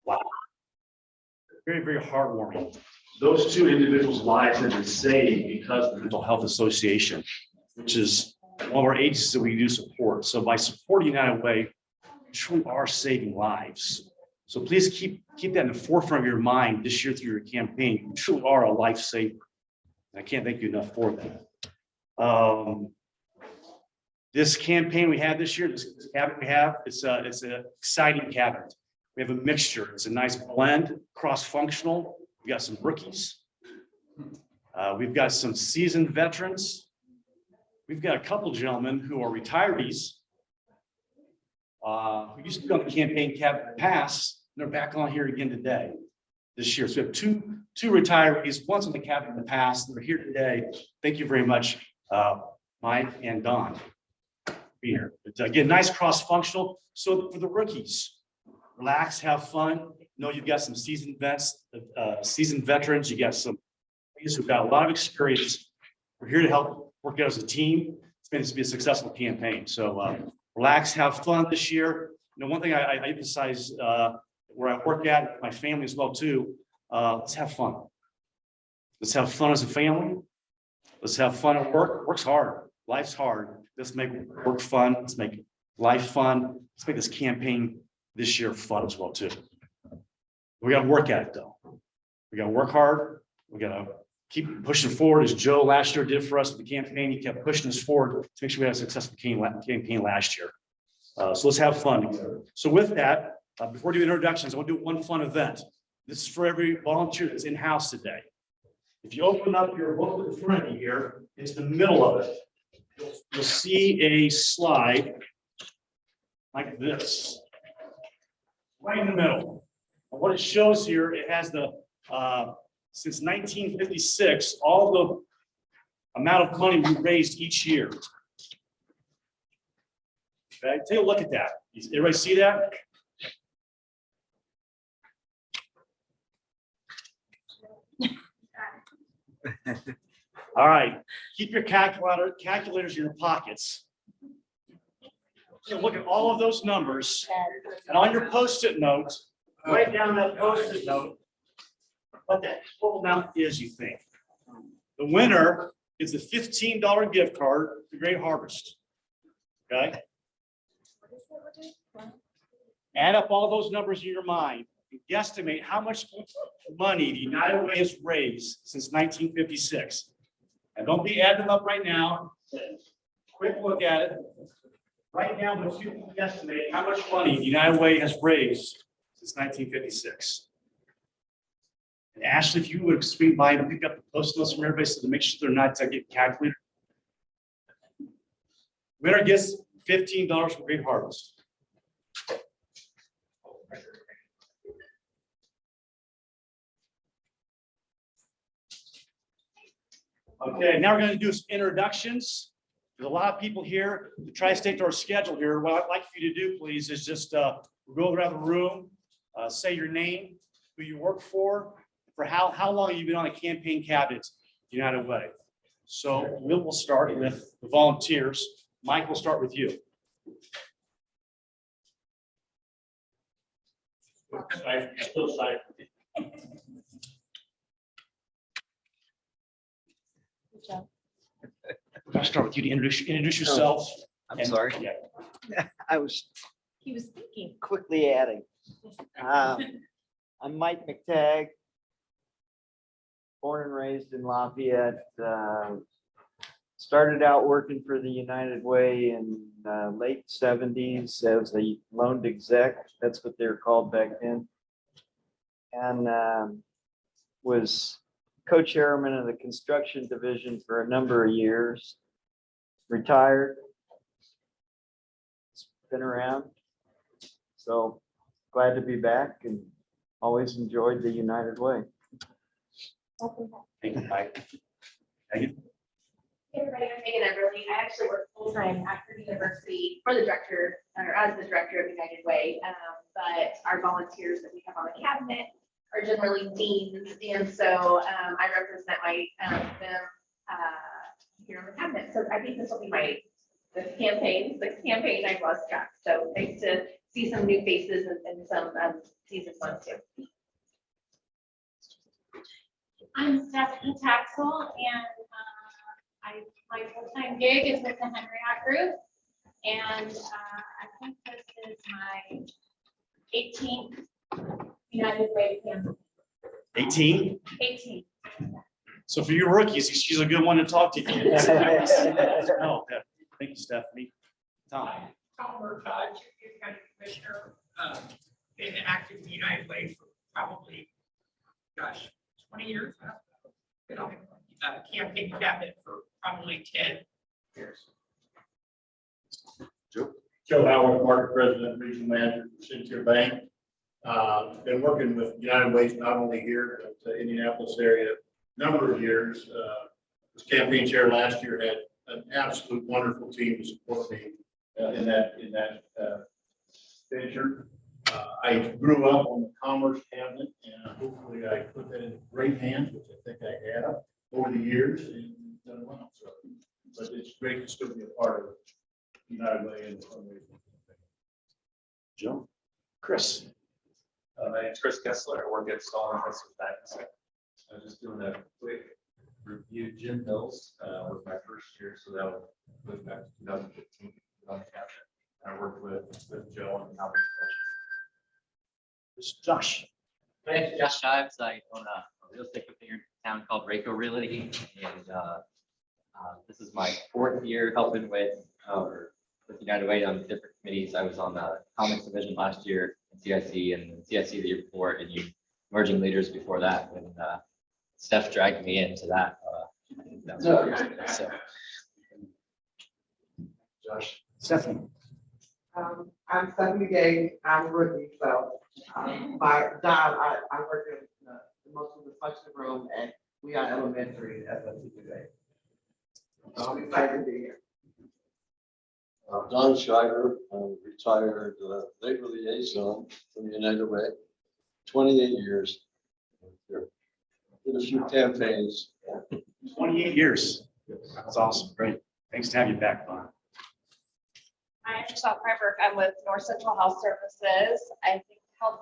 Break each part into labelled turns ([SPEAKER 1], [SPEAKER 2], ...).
[SPEAKER 1] Wow. Very, very heartwarming. Those two individuals' lives have been saved because of the Mental Health Association, which is one of our agencies that we do support. So by supporting United Way, we truly are saving lives. So please keep that in the forefront of your mind this year through your campaign. You truly are a lifesaver. I can't thank you enough for that. This campaign we have this year, this cabinet we have, it's an exciting cabinet. We have a mixture. It's a nice blend, cross-functional. We've got some rookies. We've got some seasoned veterans. We've got a couple gentlemen who are retirees who used to be on the campaign cabinet in the past. They're back on here again today, this year. So we have two retirees, once on the cabinet in the past. They're here today. Thank you very much, Mike and Don, for being here. But again, nice cross-functional. So for the rookies, relax, have fun. Know you've got some seasoned vets, seasoned veterans. You got some ladies who've got a lot of experience. We're here to help work out as a team. It's going to be a successful campaign. So relax, have fun this year. You know, one thing I emphasize where I work at, my family as well too. Let's have fun. Let's have fun as a family. Let's have fun at work. Work's hard. Life's hard. Let's make work fun. Let's make life fun. Let's make this campaign this year fun as well too. We got to work at it though. We got to work hard. We got to keep pushing forward as Joe last year did for us with the campaign. He kept pushing us forward to make sure we had a successful campaign last year. So let's have fun. So with that, before we do introductions, I want to do one fun event. This is for every volunteer that's in-house today. If you open up your book in front of you here, into the middle of it, you'll see a slide like this, right in the middle. And what it shows here, it has the, since 1956, all the amount of money we raised each year. Okay, take a look at that. Everybody see that? All right, keep your calculators in your pockets. So look at all of those numbers, and on your Post-it note, write down that Post-it note what that total amount is you think. The winner is a $15 gift card to Great Harvest. Okay? Add up all those numbers in your mind and guesstimate how much money the United Way has raised since 1956. And don't be adding them up right now. Quick look at it. Right now, but you can guesstimate how much money the United Way has raised since 1956. And Ashley, if you would swing by and pick up the post notes from everybody so to make sure they're not getting calculated. Winner gets $15 for Great Harvest. Okay, now we're going to do some introductions. There's a lot of people here to try to stick to our schedule here. What I'd like for you to do, please, is just we'll go around the room, say your name, who you work for how long you've been on the campaign cabinet, United Way. So we'll start with the volunteers. Mike, we'll start with you. I'll start with you to introduce yourself.
[SPEAKER 2] I'm sorry.
[SPEAKER 1] Yeah.
[SPEAKER 3] He was thinking.
[SPEAKER 2] Quickly adding. I'm Mike McTagg. Born and raised in Lafayette. Started out working for the United Way in late 70s as a loaned exec. That's what they were called back then. And was co-chairman of the construction division for a number of years. Retired. It's been around. So glad to be back and always enjoyed the United Way.
[SPEAKER 1] Thank you, Mike. Thank you.
[SPEAKER 4] Hey everybody, I'm Megan Everly. I actually work full-time at the university for the director, or as the director of United Way. But our volunteers that we have on the cabinet are generally deans, and so I represent them here on the cabinet. So I think this will be my the campaign I lost track. So nice to see some new faces and some seasoned ones too.
[SPEAKER 3] I'm Stephanie Taxel, and my full-time gig is with the Henriette Group. And I think this is my 18th United Way campaign.
[SPEAKER 1] 18.
[SPEAKER 3] 18.
[SPEAKER 1] So for you rookies, she's a good one to talk to. Oh, yeah. Thank you, Stephanie. Tom.
[SPEAKER 5] Tom Murtaugh, Junior County Commissioner, been active in the United Way for probably, 20 years. Been on campaign cabinet for probably 10 years.
[SPEAKER 6] Joe Howard, Market President, Regional Manager for Sinclair Bank. Been working with United Ways not only here, but the Indianapolis area, number of years. Was campaign chair last year, had an absolute wonderful team to support me in that venture. I grew up on the Commerce cabinet, and hopefully I put that in great hands, which I think I have over the years, and done well. So, but it's great to still be a part of United Way and the fundraising.
[SPEAKER 1] Joe. Chris.
[SPEAKER 7] My name's Chris Kessler. I work at Stall and Kessler Bank. I was just doing a quick review. Jim Mills was my first year, so that was back to 2015 on the cabinet. I worked with Joe and Albert.
[SPEAKER 1] Josh.
[SPEAKER 8] My name is Josh Shives. I own a real estate company here in town called Rayco Realty, and this is my 4th year helping with United Way on different committees. I was on the Comics Division last year, CIC, and CIC the year before, and you emerging leaders before that. When Steph dragged me into that, that was really good. So,
[SPEAKER 1] Josh. Stephanie.
[SPEAKER 9] I'm Stephanie Gay. I'm a rookie, so my job, I work in most of the function room, and we are elementary as a teacher today. So I'm excited to be here.
[SPEAKER 10] Don Schreiber, I'm retired labor liaison from the United Way, 28 years. Did a few campaigns.
[SPEAKER 1] 28 years. That's awesome. Great. Thanks to have you back, Bob.
[SPEAKER 3] I'm Michelle Freiberg. I'm with North Central Health Services. I think health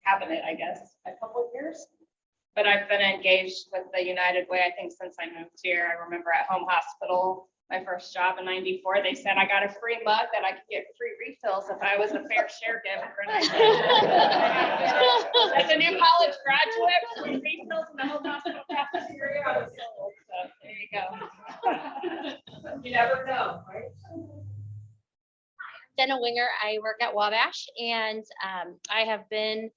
[SPEAKER 3] cabinet, I guess, a couple of years. But I've been engaged with the United Way, I think, since I moved here. I remember at Home Hospital, my first job in '94, they said I got a free mug that I could get free refills if I was a fair share giver. As a new college graduate, free refills in the Home Hospital cafeteria, I was sold. So there you go. You never know, right?
[SPEAKER 11] Jenna Winger. I work at Wabash, and I have been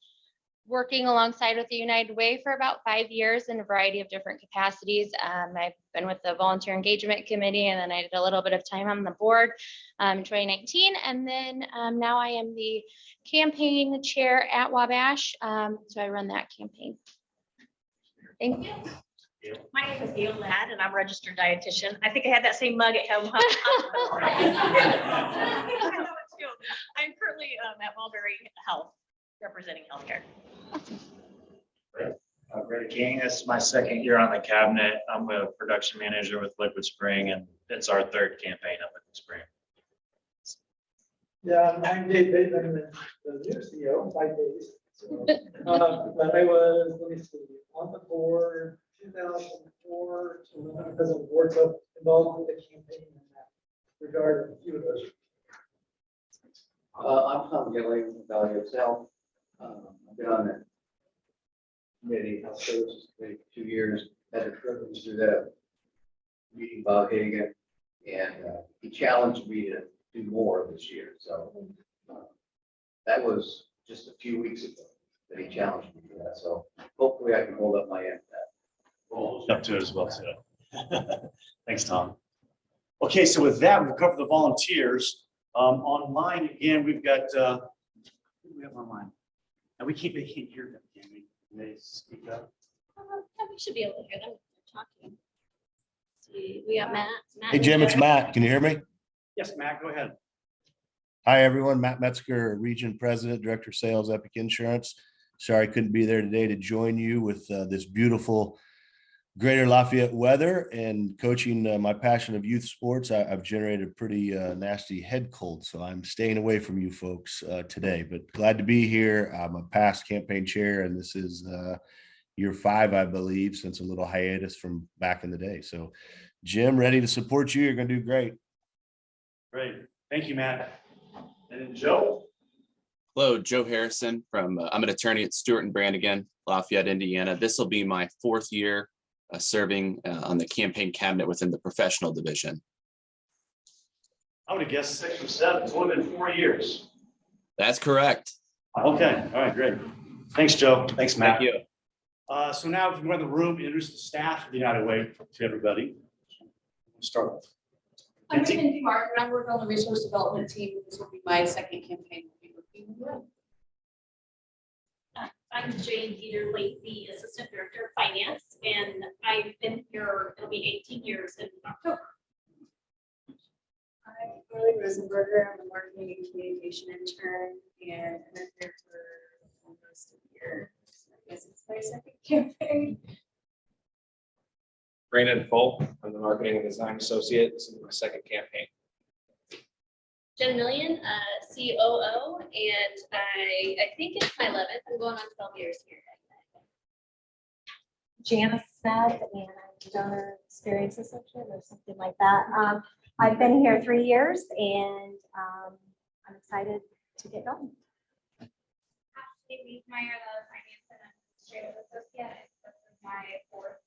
[SPEAKER 11] working alongside with the United Way for about 5 years in a variety of different capacities. I've been with the Volunteer Engagement Committee, and then I did a little bit of time on the board in 2019. And then now I am the campaign chair at Wabash. So I run that campaign. Thank you.
[SPEAKER 3] My name is Gail Ladd, and I'm a registered dietitian. I think I had that same mug at home. I'm currently at Mulberry Health, representing healthcare.
[SPEAKER 7] Greg King, this is my 2nd year on the cabinet. I'm a production manager with Liquid Spring, and it's our 3rd campaign at Liquid Spring.
[SPEAKER 12] Yeah, I'm Dave Bateman, the new CEO, 5 days. So, but I was, let me see, on the board 2004, because of board stuff involved with the campaign in that regard, a few of those.
[SPEAKER 2] I'm Tom Gilling from Valley of South. I've been on that committee, health services committee for 2 years. Had the privilege to do that meeting Bob Hagan, and he challenged me to do more this year. So that was just a few weeks ago that he challenged me to that. So hopefully I can hold up my end to that.
[SPEAKER 1] We'll hold up to it as well, too. Thanks, Tom. Okay, so with that, we've covered the volunteers. Online, again, we've got, who do we have online? And they can't hear them, can we? Can they speak up?
[SPEAKER 11] We should be able to hear them talking. We got Matt.
[SPEAKER 13] Hey, Jim, it's Matt. Can you hear me?
[SPEAKER 1] Yes, Matt, go ahead.
[SPEAKER 13] Hi, everyone. Matt Metzger, Region President, Director of Sales, Epic Insurance. Sorry I couldn't be there today to join you with this beautiful Greater Lafayette weather and coaching my passion of youth sports, I've generated a pretty nasty head cold. So I'm staying away from you folks today, but glad to be here. I'm a past campaign chair, and this is year 5, I believe, since a little hiatus from back in the day. So Jim, ready to support you. You're going to do great.
[SPEAKER 1] Great. Thank you, Matt. And then Joe?
[SPEAKER 14] Hello, Joe Harrison from, I'm an attorney at Stewart and Brannigan, Lafayette, Indiana. This will be my 4th year serving on the campaign cabinet within the professional division.
[SPEAKER 1] I would have guessed 6 or 7. It's only been 4 years.
[SPEAKER 14] That's correct.
[SPEAKER 1] Okay, all right, great. Thanks, Joe. Thanks, Matt.
[SPEAKER 14] Thank you.
[SPEAKER 1] So now if you go in the room, introduce the staff of the United Way to everybody. Start with.
[SPEAKER 15] I'm Cindy Martin. I work on the resource development team. This will be my second campaign.
[SPEAKER 4] I'm Jane Peterly, the Assistant Director of Finance, and I've been here, it'll be 18 years in October.
[SPEAKER 15] I'm Carly Rosenberger. I'm a marketing and communication intern, and I've been here for almost a year. So I guess it's my second campaign.
[SPEAKER 7] Brandon Folk, I'm the marketing and design associate. This is my second campaign.
[SPEAKER 4] Jen Million, COO, and I think it's my 11th. I'm going on 12 years here.
[SPEAKER 16] Janice Smith, and I'm donor experience associate or something like that. I've been here 3 years, and I'm excited to get going.
[SPEAKER 4] Ashley Wiesmeyer, the Finance and Administrative Associate. This is my 4th.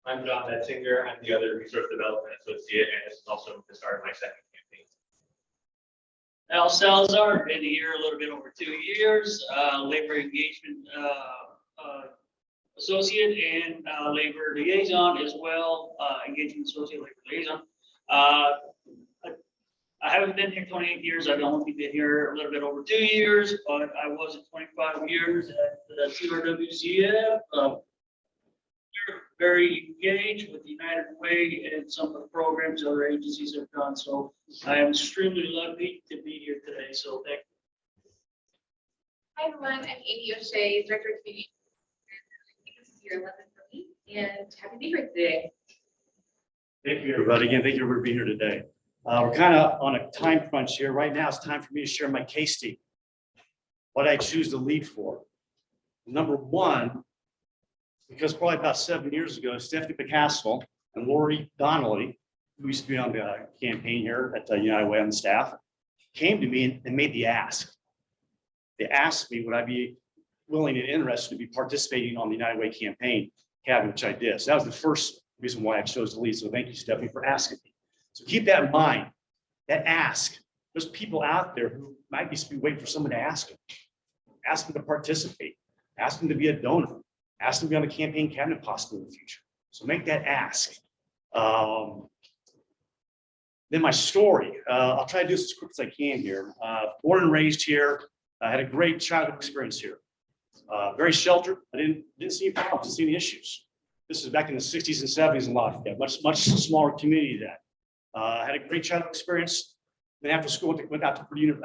[SPEAKER 7] I'm John Metzinger. I'm the other resource development associate, and this is also the start of my second campaign.
[SPEAKER 17] Al Salazar, been here a little bit over 2 years, labor engagement associate and labor liaison as well, engagement associate, labor liaison. I haven't been here 28 years. I've only been here a little bit over 2 years, but I was at 25 years at the CRWCF. Very engaged with the United Way and some of the programs other agencies have done. So I am extremely lucky to be here today. So thank you.
[SPEAKER 4] Hi everyone, I'm Amy O'Shea, Director of Community. I think this is year 11 for me, and happy to be here today.
[SPEAKER 1] Thank you, everybody. Again, thank you for being here today. We're kind of on a time crunch here. Right now, it's time for me to share my case study. What I choose to lead for. Number one, because probably about 7 years ago, Stephanie Picasso and Lori Donnelly, who used to be on the campaign here at the United Way on the staff, came to me and made the ask. They asked me, would I be willing and interested to be participating on the United Way campaign cabinet, which I did. So that was the first reason why I chose to lead. So thank you, Stephanie, for asking me. So keep that in mind, that ask. There's people out there who might be waiting for someone to ask them to participate, ask them to be a donor. Ask them to be on the campaign cabinet possibly in the future. So make that ask. Then my story, I'll try to do this as quick as I can here. Born and raised here, I had a great childhood experience here. Very sheltered, I didn't see any problems, didn't see any issues. This is back in the 60s and 70s in Lafayette, much smaller community than that. I had a great childhood experience. Then after school, went out to Purdue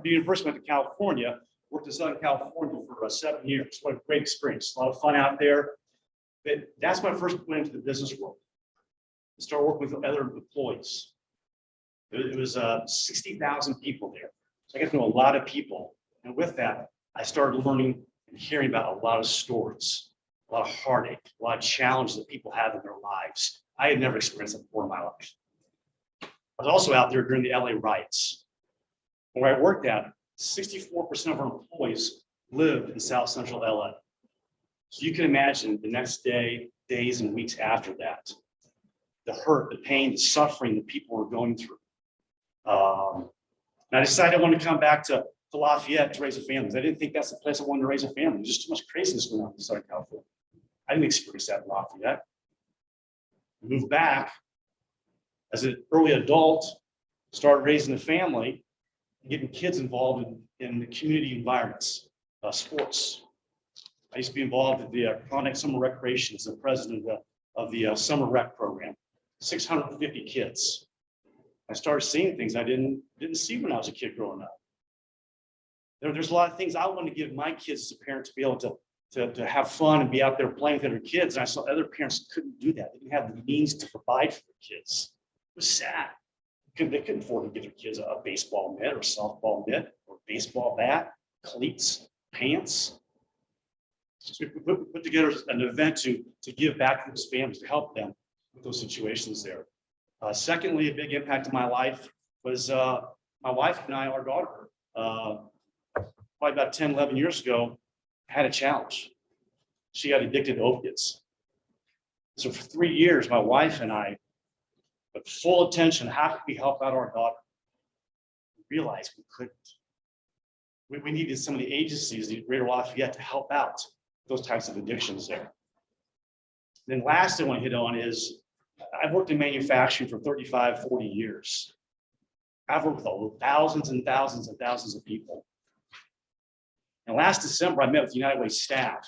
[SPEAKER 1] University, went to California. Worked in Southern California for 7 years. What a great experience. A lot of fun out there. But that's when I first went into the business world. I started working with other employees. It was 60,000 people there. So I got to know a lot of people. And with that, I started learning and hearing about a lot of stories, a lot of heartache, a lot of challenges that people have in their lives. I had never experienced that before in my life. I was also out there during the LA riots. Where I worked at, 64% of our employees lived in South Central LA. So you can imagine the next day, days and weeks after that, the hurt, the pain, the suffering that people were going through. And I decided I wanted to come back to Lafayette to raise a family. I didn't think that's the place I wanted to raise a family. There's just too much craziness going on in Southern California. I didn't experience that in Lafayette. I moved back as an early adult, started raising a family, getting kids involved in the community environments, sports. I used to be involved at the Chronic Summer Recreation as the president of the summer rec program, 650 kids. I started seeing things I didn't see when I was a kid growing up. There's a lot of things I want to give my kids as a parent to be able to to have fun and be out there playing with their kids. And I saw other parents couldn't do that. They didn't have the means to provide for their kids. It was sad. They couldn't afford to give their kids a baseball mitt or softball mitt or baseball bat, cleats, pants. So we put together an event to give back to those families, to help them with those situations there. Secondly, a big impact in my life was my wife and I, our daughter, probably about 10, 11 years ago, had a challenge. She got addicted to opiates. So for 3 years, my wife and I, with full attention, how could we help out our daughter? We realized we couldn't. We needed some of the agencies, the Greater Lafayette, to help out those types of addictions there. Then last I want to hit on is, I've worked in manufacturing for 35, 40 years. I've worked with thousands and thousands and thousands of people. And last December, I met with United Way staff.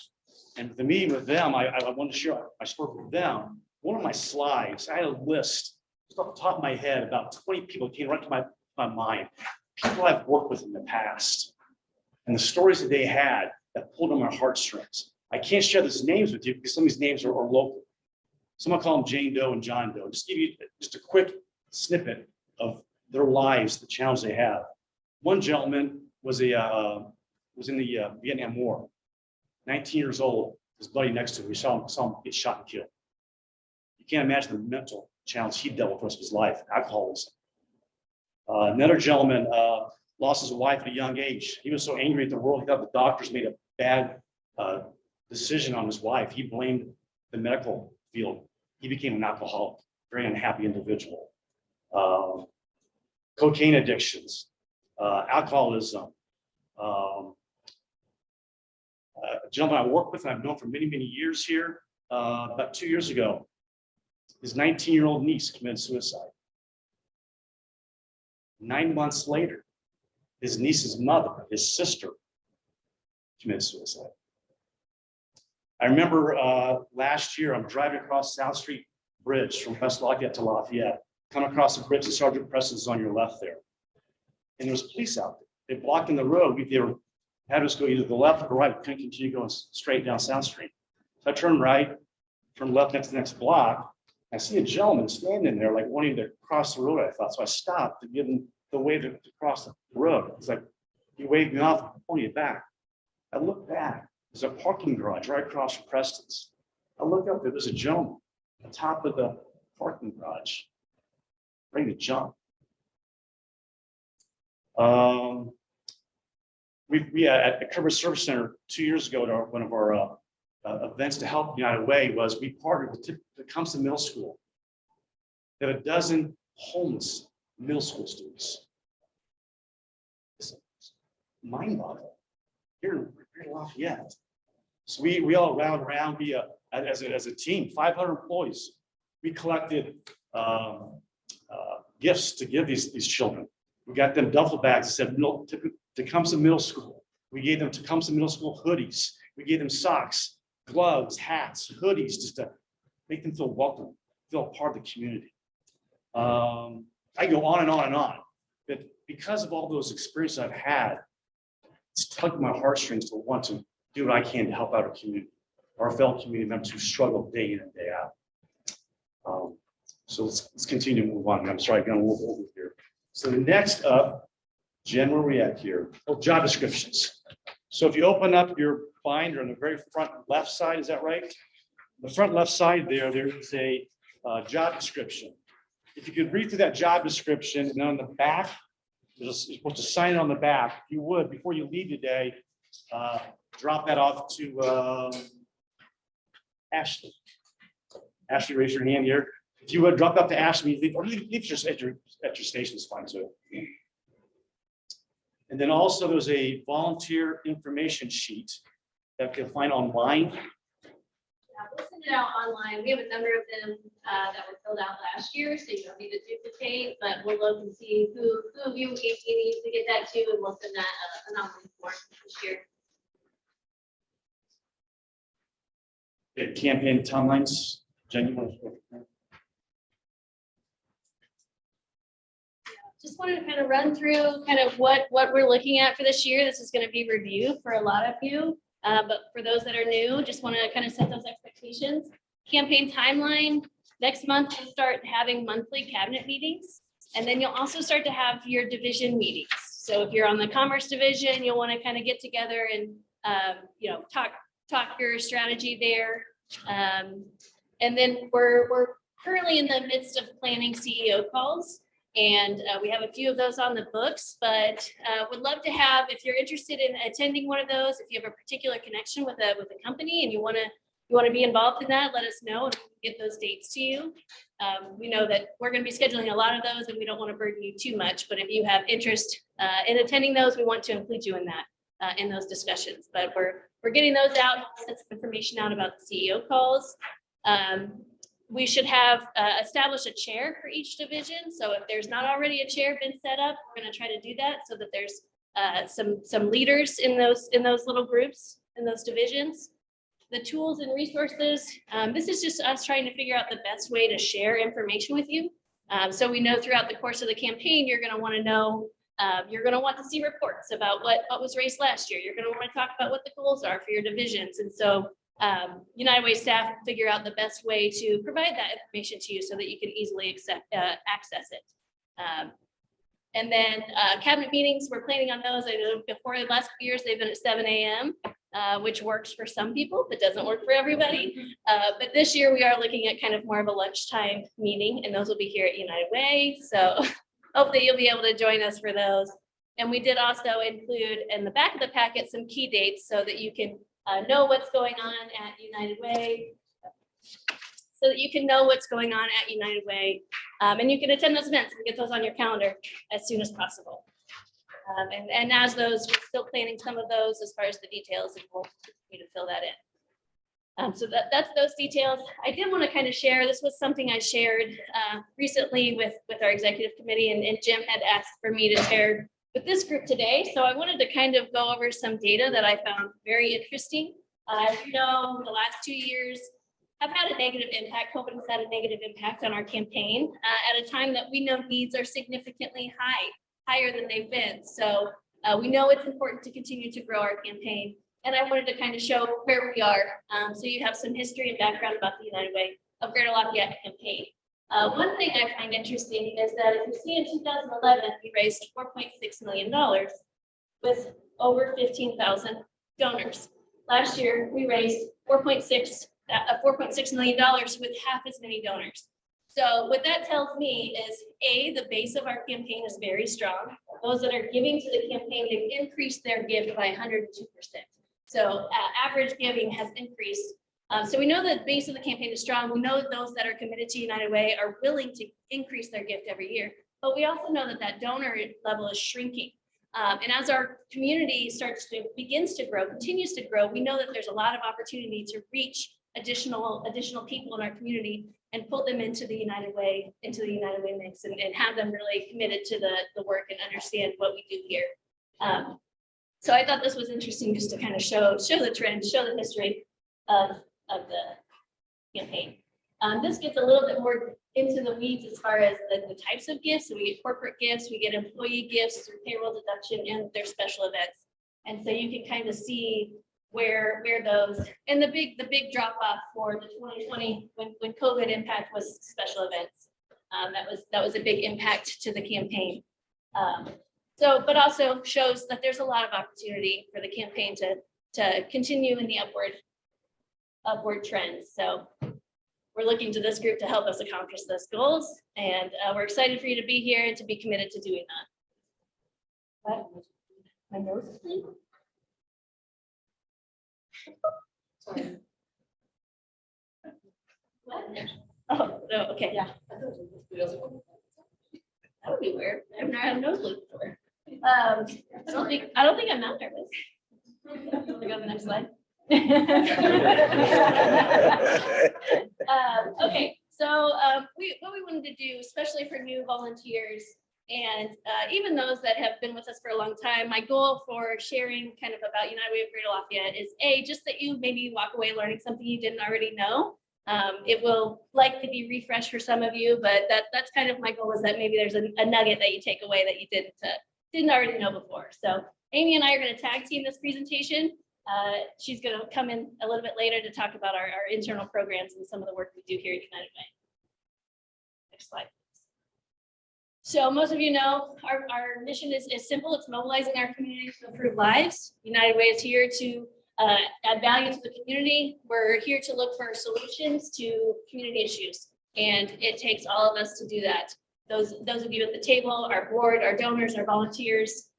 [SPEAKER 1] And with the meeting with them, I wanted to share my story with them. One of my slides, I had a list, just off the top of my head, about 20 people came right to my mind. People I've worked with in the past. And the stories that they had that pulled on my heartstrings. I can't share these names with you because some of these names are local. Some I call them Jane Doe and John Doe. Just give you just a quick snippet of their lives, the challenge they have. One gentleman was in the Vietnam War, 19 years old. His buddy next to him, we saw him get shot and killed. You can't imagine the mental challenge he dealt with the rest of his life, alcoholism. Another gentleman lost his wife at a young age. He was so angry at the world, he thought the doctors made a bad decision on his wife. He blamed the medical field. He became an alcoholic, very unhappy individual. Cocaine addictions, alcoholism. A gentleman I work with and I've known for many, many years here, about 2 years ago, his 19-year-old niece committed suicide. 9 months later, his niece's mother, his sister, committed suicide. I remember last year, I'm driving across South Street Bridge from West Lafayette to Lafayette. Come across the bridge and Sergeant Preston's on your left there. And there was police out there. They blocked in the road. They had us go either the left or the right. We couldn't continue going straight down South Street. So I turned right, turned left next to the next block. I see a gentleman standing there, like wanting to cross the road, I thought. So I stopped to give him the way to cross the road. It's like, he waved me off and pointed back. I looked back. There's a parking garage right across from Preston's. I look up there, there's a gentleman on top of the parking garage, ready to jump. We at the Cover Service Center 2 years ago, at one of our events to help United Way, was we partnered with Tecumseh Middle School. They have a dozen homeless middle school students. It's mind-boggling here in Lafayette. So we all rallied around as a team, 500 employees. We collected gifts to give these children. We got them duffel bags that said Tecumseh Middle School. We gave them Tecumseh Middle School hoodies. We gave them socks, gloves, hats, hoodies, just to make them feel welcome, feel a part of the community. I go on and on and on, but because of all those experiences I've had, it's tugged my heartstrings to want to do what I can to help out our community, our fellow community members who struggle day in and day out. So let's continue to move on. I'm sorry, I'm going a little over here. So the next up, Jen, where are we at here? Oh, job descriptions. So if you open up your binder on the very front left side, is that right? The front left side there is a job description. If you could read through that job description, and on the back, you're supposed to sign it on the back. If you would, before you leave today, drop that off to Ashley. Ashley, raise your hand here. If you would drop that to Ashley, or leave just at your station is fine too. And then also there's a volunteer information sheet that you can find online.
[SPEAKER 4] We'll send it out online. We have a number of them that were filled out last year, so you don't need to duplicate, but we'll look and see who of you need to get that to, and we'll send that anomaly form this year.
[SPEAKER 1] Okay, campaign timelines. Jen, you want to?
[SPEAKER 4] Just wanted to kind of run through kind of what we're looking at for this year. This is going to be review for a lot of you.
[SPEAKER 18] But for those that are new, just want to kind of set those expectations. Campaign timeline, next month, we'll start having monthly cabinet meetings. And then you'll also start to have your division meetings. So if you're on the commerce division, you'll want to kind of get together and, talk your strategy there. And then we're currently in the midst of planning CEO calls. And we have a few of those on the books, but would love to have, if you're interested in attending one of those, if you have a particular connection with a company and you want to be involved in that, let us know and we can get those dates to you. We know that we're going to be scheduling a lot of those and we don't want to burden you too much, but if you have interest in attending those, we want to include you in that, in those discussions. But we're getting those out, send some information out about the CEO calls. We should have established a chair for each division. So if there's not already a chair been set up, we're going to try to do that so that there's some leaders in those little groups, in those divisions. The tools and resources, this is just us trying to figure out the best way to share information with you. So we know throughout the course of the campaign, you're going to want to know, you're going to want to see reports about what was raised last year. You're going to want to talk about what the goals are for your divisions. And so United Way staff will figure out the best way to provide that information to you so that you can easily access it. And then cabinet meetings, we're planning on those. I know before the last few years, they've been at 7 a.m., which works for some people, but doesn't work for everybody. But this year we are looking at kind of more of a lunchtime meeting, and those will be here at United Way. So hopefully you'll be able to join us for those. And we did also include in the back of the packet some key dates so that you can know what's going on at United Way, so that you can know what's going on at United Way, and you can attend those events and get those on your calendar as soon as possible. And as those, we're still planning some of those as far as the details, and we'll continue to fill that in. So that's those details. I did want to kind of share, this was something I shared recently with our executive committee, and Jim had asked for me to share with this group today. So I wanted to kind of go over some data that I found very interesting. As you know, the last 2 years have had a negative impact. COVID has had a negative impact on our campaign at a time that we know needs are significantly higher than they've been. So we know it's important to continue to grow our campaign. And I wanted to kind of show where we are. So you have some history and background about the United Way of Greater Lafayette campaign. One thing I find interesting is that if you see in 2011, we raised $4.6 million with over 15,000 donors. Last year, we raised $4.6 million with half as many donors. So what that tells me is the base of our campaign is very strong. Those that are giving to the campaign, they've increased their gift by 102%. So average giving has increased. So we know that the base of the campaign is strong. We know that those that are committed to United Way are willing to increase their gift every year. But we also know that that donor level is shrinking. And as our community begins to grow, continues to grow, we know that there's a lot of opportunity to reach additional people in our community and pull them into the United Way mix and have them really committed to the work and understand what we do here. So I thought this was interesting just to kind of show the trend, show the history of the campaign. This gets a little bit more into the weeds as far as the types of gifts. So we get corporate gifts, we get employee gifts through payroll deduction, and their special events. And so you can kind of see where those, and the big drop off for the 2020 when COVID impact was special events. That was a big impact to the campaign. But also shows that there's a lot of opportunity for the campaign to continue in the upward trends. So we're looking to this group to help us accomplish those goals, and we're excited for you to be here and to be committed to doing that. My nose is clean. Sorry. What? Oh, no, okay. Yeah. That would be weird. I've never had a nosebleed before. I don't think I'm that nervous. Want to go to the next slide? Okay, so what we wanted to do, especially for new volunteers and even those that have been with us for a long time, my goal for sharing kind of about United Way of Greater Lafayette is just that you maybe walk away learning something you didn't already know. It will likely be refreshed for some of you, but that's kind of my goal, is that maybe there's a nugget that you take away that you didn't already know before. So Amy and I are going to tag team this presentation. She's going to come in a little bit later to talk about our internal programs and some of the work we do here at United Way. Next slide. So most of you know, our mission is simple. It's mobilizing our community to improve lives. United Way is here to add value to the community. We're here to look for solutions to community issues. And it takes all of us to do that. Those of you at the table, our board, our donors, our volunteers,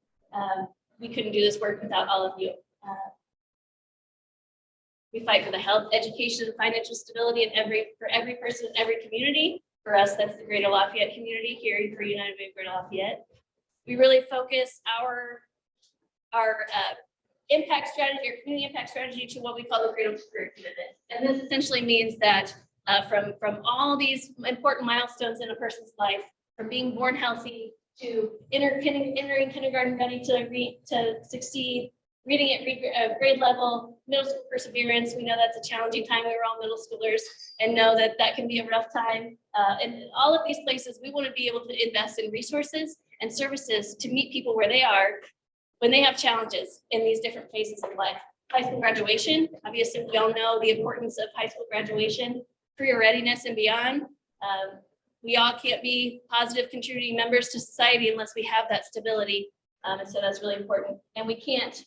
[SPEAKER 18] we couldn't do this work without all of you. We fight for the health, education, and financial stability for every person in every community. For us, that's the Greater Lafayette community here for United Way of Greater Lafayette. We really focus our impact strategy, or community impact strategy, to what we call the Cradle to Career Commitment. And this essentially means that from all these important milestones in a person's life, from being born healthy to entering kindergarten ready to succeed, reading at grade level, middle school perseverance. We know that's a challenging time. We were all middle schoolers and know that that can be a rough time. And all of these places, we want to be able to invest in resources and services to meet people where they are when they have challenges in these different phases of life. High school graduation, obviously we all know the importance of high school graduation, career readiness and beyond. We all can't be positive contributing members to society unless we have that stability. And so that's really important. And we can't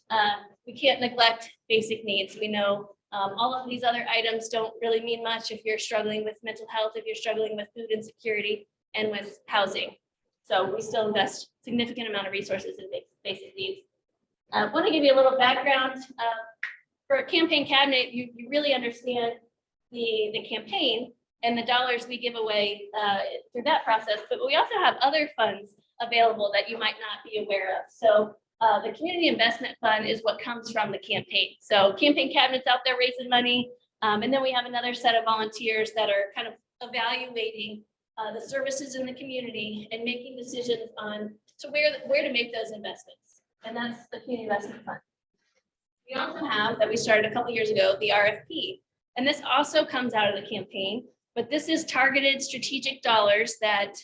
[SPEAKER 18] neglect basic needs. We know all of these other items don't really mean much if you're struggling with mental health, if you're struggling with food insecurity and with housing. So we still invest significant amount of resources in basic needs. I want to give you a little background. For a campaign cabinet, you really understand the campaign and the dollars we give away through that process, but we also have other funds available that you might not be aware of. So the Community Investment Fund is what comes from the campaign. So campaign cabinets out there raising money, and then we have another set of volunteers that are kind of evaluating the services in the community and making decisions on to where to make those investments. And that's the Community Investment Fund. We also have, that we started a couple years ago, the RFP. And this also comes out of the campaign, but this is targeted strategic dollars that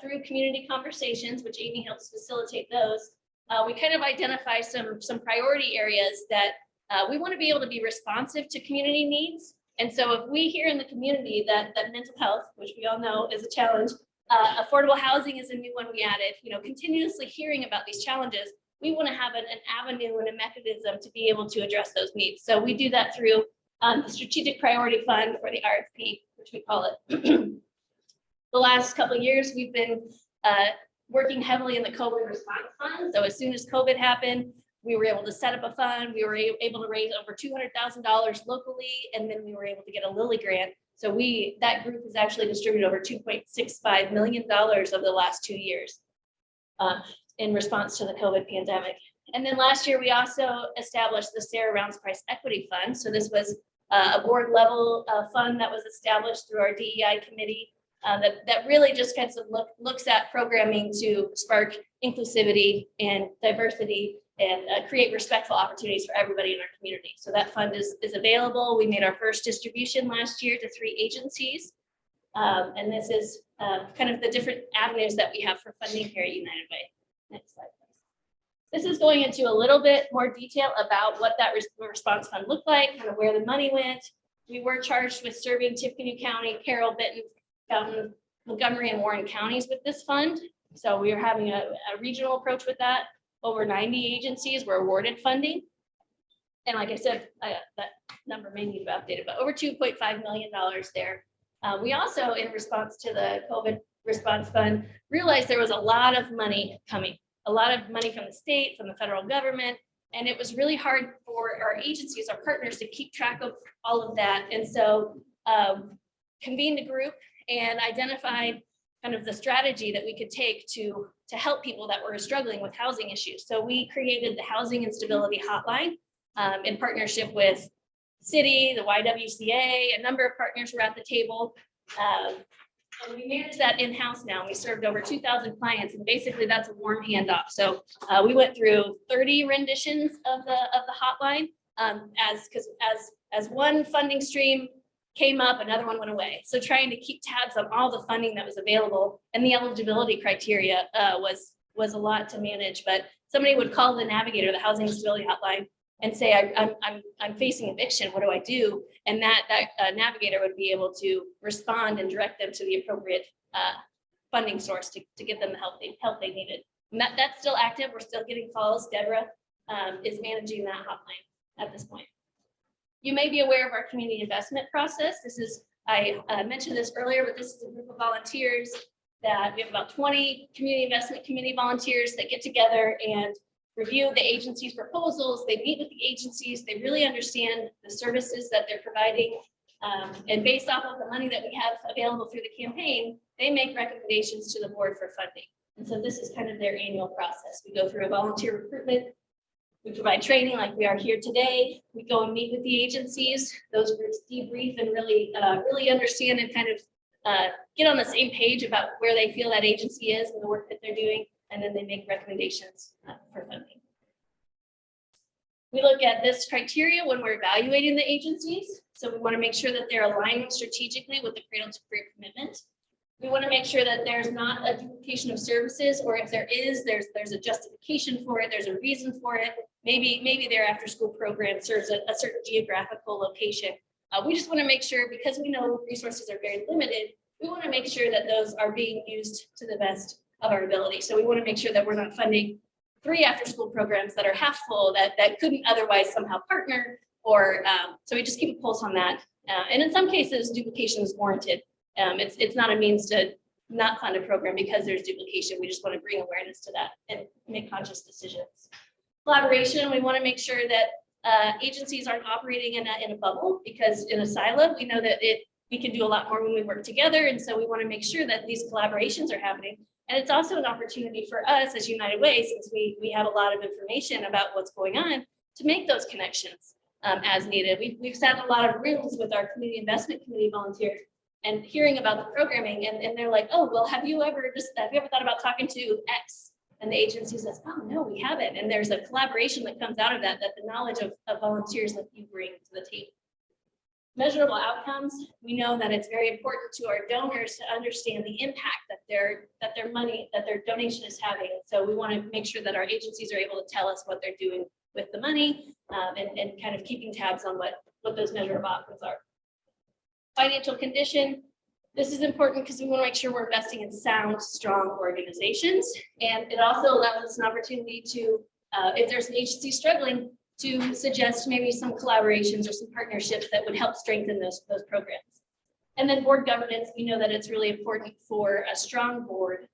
[SPEAKER 18] through community conversations, which Amy helps facilitate those, we kind of identify some priority areas that we want to be able to be responsive to community needs. And so if we hear in the community that mental health, which we all know is a challenge, affordable housing is a new one we added, continuously hearing about these challenges, we want to have an avenue and a mechanism to be able to address those needs. So we do that through the Strategic Priority Fund, or the RFP, which we call it. The last couple of years, we've been working heavily in the COVID response fund. So as soon as COVID happened, we were able to set up a fund. We were able to raise over $200,000 locally, and then we were able to get a Lilly grant. So that group has actually distributed over $2.65 million over the last 2 years in response to the COVID pandemic. And then last year, we also established the Sarah Rounds Price Equity Fund. So this was a board level fund that was established through our DEI committee that really just kind of looks at programming to spark inclusivity and diversity and create respectful opportunities for everybody in our community. So that fund is available. We made our first distribution last year to 3 agencies. And this is kind of the different avenues that we have for funding here at United Way. Next slide, please. This is going into a little bit more detail about what that response fund looked like, kind of where the money went. We were charged with serving Tippecanoe County, Carroll, Benton, Fountain, Montgomery, and Warren counties with this fund. So we are having a regional approach with that. Over 90 agencies were awarded funding. And like I said, that number may need to be updated, but over $2.5 million there. We also, in response to the COVID response fund, realized there was a lot of money coming, a lot of money from the state, from the federal government, and it was really hard for our agencies, our partners, to keep track of all of that. And so convened a group and identified kind of the strategy that we could take to help people that were struggling with housing issues. So we created the Housing Instability Hotline in partnership with City, the YWCA, a number of partners were at the table. And we manage that in-house now. We served over 2,000 clients, and basically that's a warm handoff. So we went through 30 renditions of the hotline as one funding stream came up, another one went away. So trying to keep tabs on all the funding that was available, and the eligibility criteria was a lot to manage. But somebody would call the navigator, the Housing Stability Hotline, and say, I'm facing eviction, what do I do? And that navigator would be able to respond and direct them to the appropriate funding source to give them the help they needed. And that's still active. We're still getting calls. Deborah is managing that hotline at this point. You may be aware of our community investment process. I mentioned this earlier, but this is a group of volunteers that we have about 20 community investment committee volunteers that get together and review the agency's proposals. They meet with the agencies. They really understand the services that they're providing. And based off of the money that we have available through the campaign, they make recommendations to the board for funding. And so this is kind of their annual process. We go through a volunteer recruitment. We provide training like we are here today. We go and meet with the agencies. Those groups debrief and really understand and kind of get on the same page about where they feel that agency is and the work that they're doing. And then they make recommendations for funding. We look at this criteria when we're evaluating the agencies. So we want to make sure that they're aligning strategically with the Cradle to Career commitment. We want to make sure that there's not a duplication of services, or if there is, there's a justification for it, there's a reason for it. Maybe their after-school program serves a certain geographical location. We just want to make sure, because we know resources are very limited, we want to make sure that those are being used to the best of our ability. So we want to make sure that we're not funding 3 after-school programs that are half full that couldn't otherwise somehow partner, or so we just keep a pulse on that. And in some cases, duplication is warranted. It's not a means to not fund a program because there's duplication. We just want to bring awareness to that and make conscious decisions. Collaboration, we want to make sure that agencies aren't operating in a bubble, because in a silo, we know that we can do a lot more when we work together. And so we want to make sure that these collaborations are happening. And it's also an opportunity for us as United Way, since we have a lot of information about what's going on, to make those connections as needed. We've sat in a lot of rooms with our community investment committee volunteers and hearing about the programming, and they're like, oh, well, have you ever thought about talking to X? And the agency says, oh, no, we haven't. And there's a collaboration that comes out of that the knowledge of volunteers that you bring to the table. Measurable outcomes, we know that it's very important to our donors to understand the impact that their money, that their donation is having. So we want to make sure that our agencies are able to tell us what they're doing with the money, and kind of keeping tabs on what those measurable outcomes are. Financial condition, this is important because we want to make sure we're investing in sound, strong organizations. And it also allows us an opportunity to, if there's an agency struggling, to suggest maybe some collaborations or some partnerships that would help strengthen those programs. And then board governance, we know that it's really important for a strong board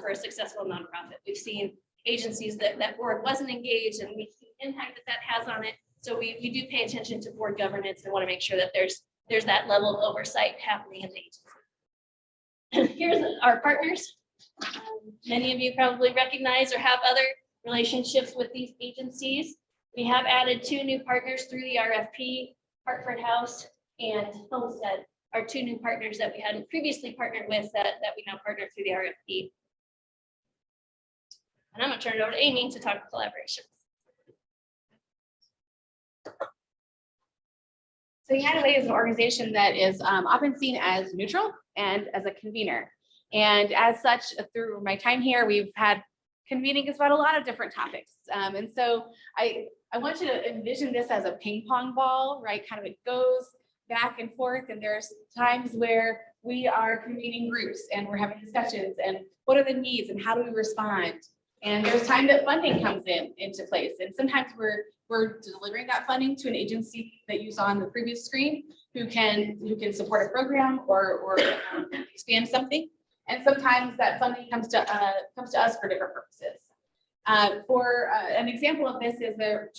[SPEAKER 18] for a successful nonprofit. We've seen agencies that board wasn't engaged, and we see the impact that has on it. So we do pay attention to board governance and want to make sure that there's that level of oversight happening in the agency. Here's our partners. Many of you probably recognize or have other relationships with these agencies. We have added 2 new partners through the RFP. Hartford House and Homestead are 2 new partners that we hadn't previously partnered with that we now partner through the RFP. And I'm going to turn it over to Amy to talk about collaborations.
[SPEAKER 19] So United Way is an organization that is often seen as neutral and as a convener. And as such, through my time here, we've had convening about a lot of different topics. And so I want you to envision this as a ping pong ball, right? Kind of it goes back and forth, and there's times where we are convening groups and we're having discussions and what are the needs and how do we respond? And there's time that funding comes into place. And sometimes we're delivering that funding to an agency that you saw on the previous screen who can support a program or expand something. And sometimes that funding comes to us for different purposes. For an example of this is the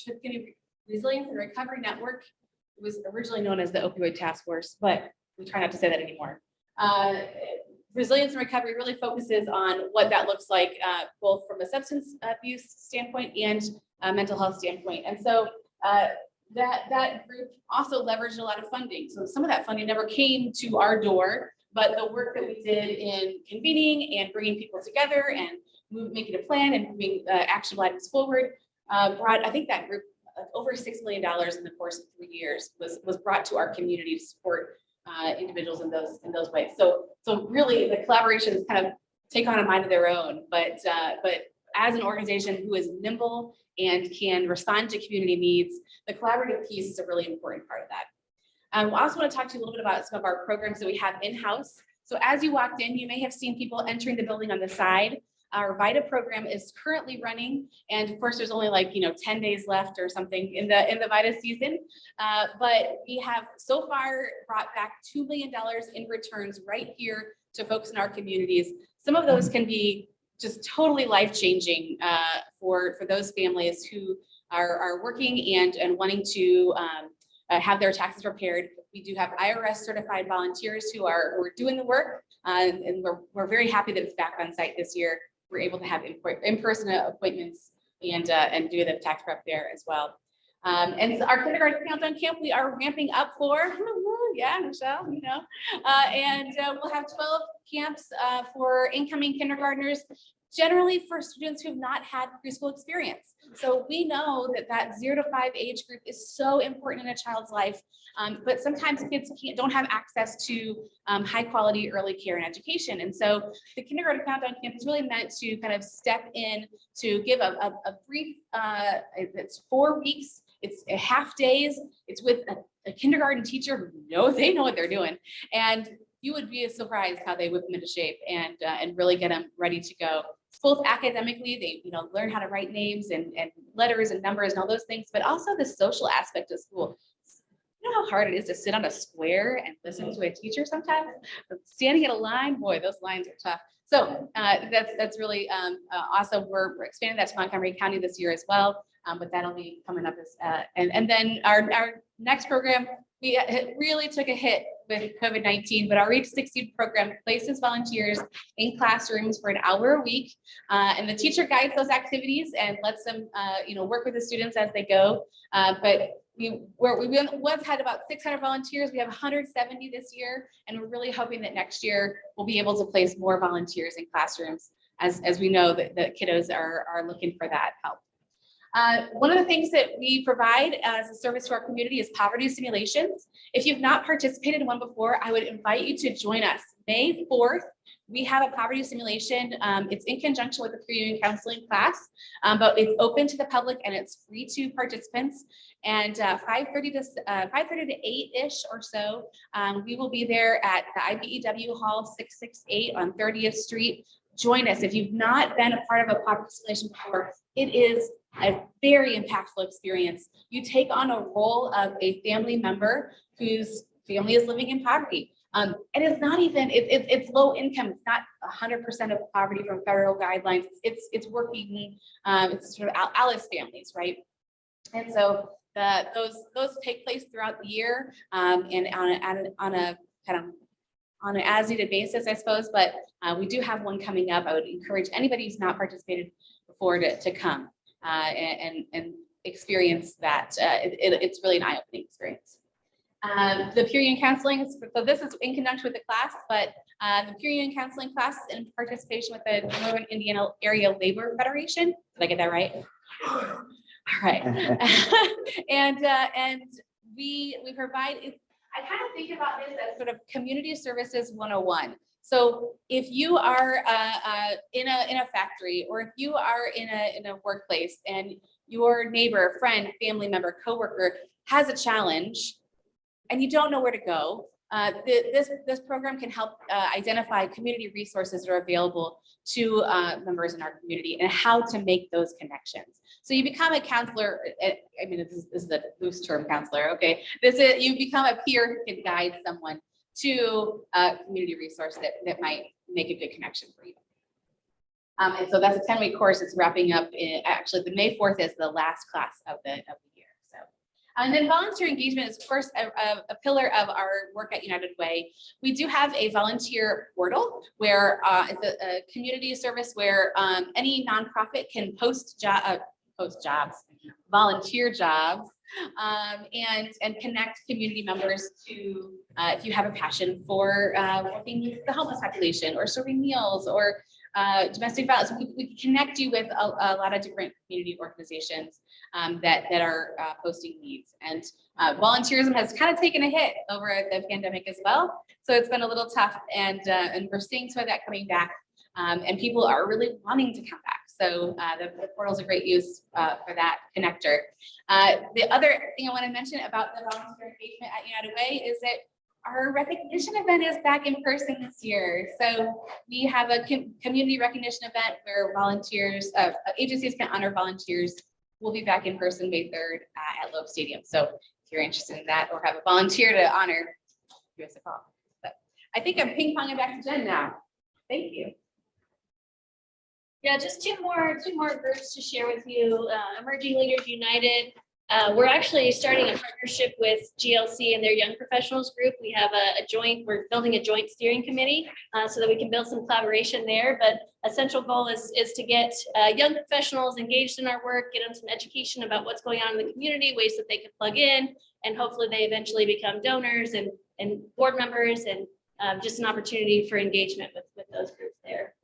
[SPEAKER 19] Resilience and Recovery Network. It was originally known as the Opioid Task Force, but we try not to say that anymore. Resilience and Recovery really focuses on what that looks like, both from a substance abuse standpoint and a mental health standpoint. And so that group also leveraged a lot of funding. So some of that funding never came to our door, but the work that we did in convening and bringing people together and making a plan and moving actionable items forward brought, I think that group, over $6 million in the course of 3 years was brought to our community to support individuals in those ways. So really the collaborations kind of take on a mind of their own, but as an organization who is nimble and can respond to community needs, the collaborative piece is a really important part of that. I also want to talk to you a little bit about some of our programs that we have in-house. So as you walked in, you may have seen people entering the building on the side. Our VITA program is currently running, and of course, there's only 10 days left or something in the VITA season. But we have so far brought back $2 million in returns right here to folks in our communities. Some of those can be just totally life-changing for those families who are working and wanting to have their taxes prepared. We do have IRS certified volunteers who are doing the work, and we're very happy that it's back on site this year. We're able to have in-person appointments and do the tax prep there as well. And so our kindergarten countdown camp, we are ramping up for, yeah, Michelle, and we'll have 12 camps for incoming kindergartners, generally for students who have not had preschool experience. So we know that 0 to 5 age group is so important in a child's life, but sometimes kids don't have access to high quality early care and education. And so the kindergarten countdown camp is really meant to kind of step in to give a brief, it's 4 weeks, it's a half days, it's with a kindergarten teacher who they know what they're doing. And you would be surprised how they whip them into shape and really get them ready to go. Both academically, they learn how to write names and letters and numbers and all those things, but also the social aspect of school. You know how hard it is to sit on a square and listen to a teacher sometimes? Standing in a line, boy, those lines are tough. So that's really awesome. We're expanding that to Montgomery County this year as well, but that'll be coming up as and then our next program, we really took a hit with COVID-19, but our Reach 60 program places volunteers in classrooms for an hour a week, and the teacher guides those activities and lets them, work with the students as they go. But we once had about 600 volunteers. We have 170 this year, and we're really hoping that next year we'll be able to place more volunteers in classrooms, as we know that the kiddos are looking for that help. One of the things that we provide as a service to our community is poverty simulations. If you've not participated in one before, I would invite you to join us. May 4th, we have a poverty simulation. It's in conjunction with the pre-union counseling class, but it's open to the public and it's free to participants. And 5:30 to 8-ish or so, we will be there at the IBEW Hall 668 on 30th Street. Join us. If you've not been a part of a poverty simulation before, it is a very impactful experience. You take on a role of a family member whose family is living in poverty. And it's not even, it's low income. It's not 100% of poverty from federal guidelines. It's working, it's sort of Alice families, right? And so those take place throughout the year, and on an as needed basis, I suppose, but we do have one coming up. I would encourage anybody who's not participated before to come and experience that. It's really an eye-opening experience. The peer union counseling, so this is in conjunction with the class, but the peer union counseling class is in participation with the Northern Indiana Area Labor Federation. Did I get that right? All right. and we provide, I kind of think about this as sort of community services 101. So if you are in a factory, or if you are in a workplace and your neighbor, friend, family member, coworker has a challenge and you don't know where to go, this program can help identify community resources that are available to members in our community and how to make those connections. So you become a counselor. I mean, this is a loose term, counselor. Okay, you become a peer who can guide someone to a community resource that might make a good connection for you. And so that's a 10-week course. It's wrapping up actually the May 4th is the last class of the year. So, and then volunteer engagement is of course a pillar of our work at United Way. We do have a volunteer portal where it's a community service where any nonprofit can volunteer jobs, and connect community members to, if you have a passion for working with the homeless population or serving meals or domestic violence, we can connect you with a lot of different community organizations that are posting needs. And volunteerism has kind of taken a hit over the pandemic as well. So it's been a little tough, and we're seeing some of that coming back. And people are really wanting to come back. So the portal is a great use for that connector. The other thing I want to mention about the volunteer engagement at United Way is that our recognition event is back in person this year. So we have a community recognition event where volunteers, agencies can honor volunteers. We'll be back in person May 3rd at Loeb Stadium. So if you're interested in that or have a volunteer to honor, give us a call. But I think I'm ping ponging back to Jen now. Thank you.
[SPEAKER 18] Yeah, just two more groups to share with you. Emerging Leaders United. We're actually starting a partnership with GLC and their Young Professionals group. We have we're building a joint steering committee so that we can build some collaboration there. But a central goal is to get young professionals engaged in our work, get them some education about what's going on in the community, ways that they can plug in, and hopefully they eventually become donors and board members, and just an opportunity for engagement with those groups there.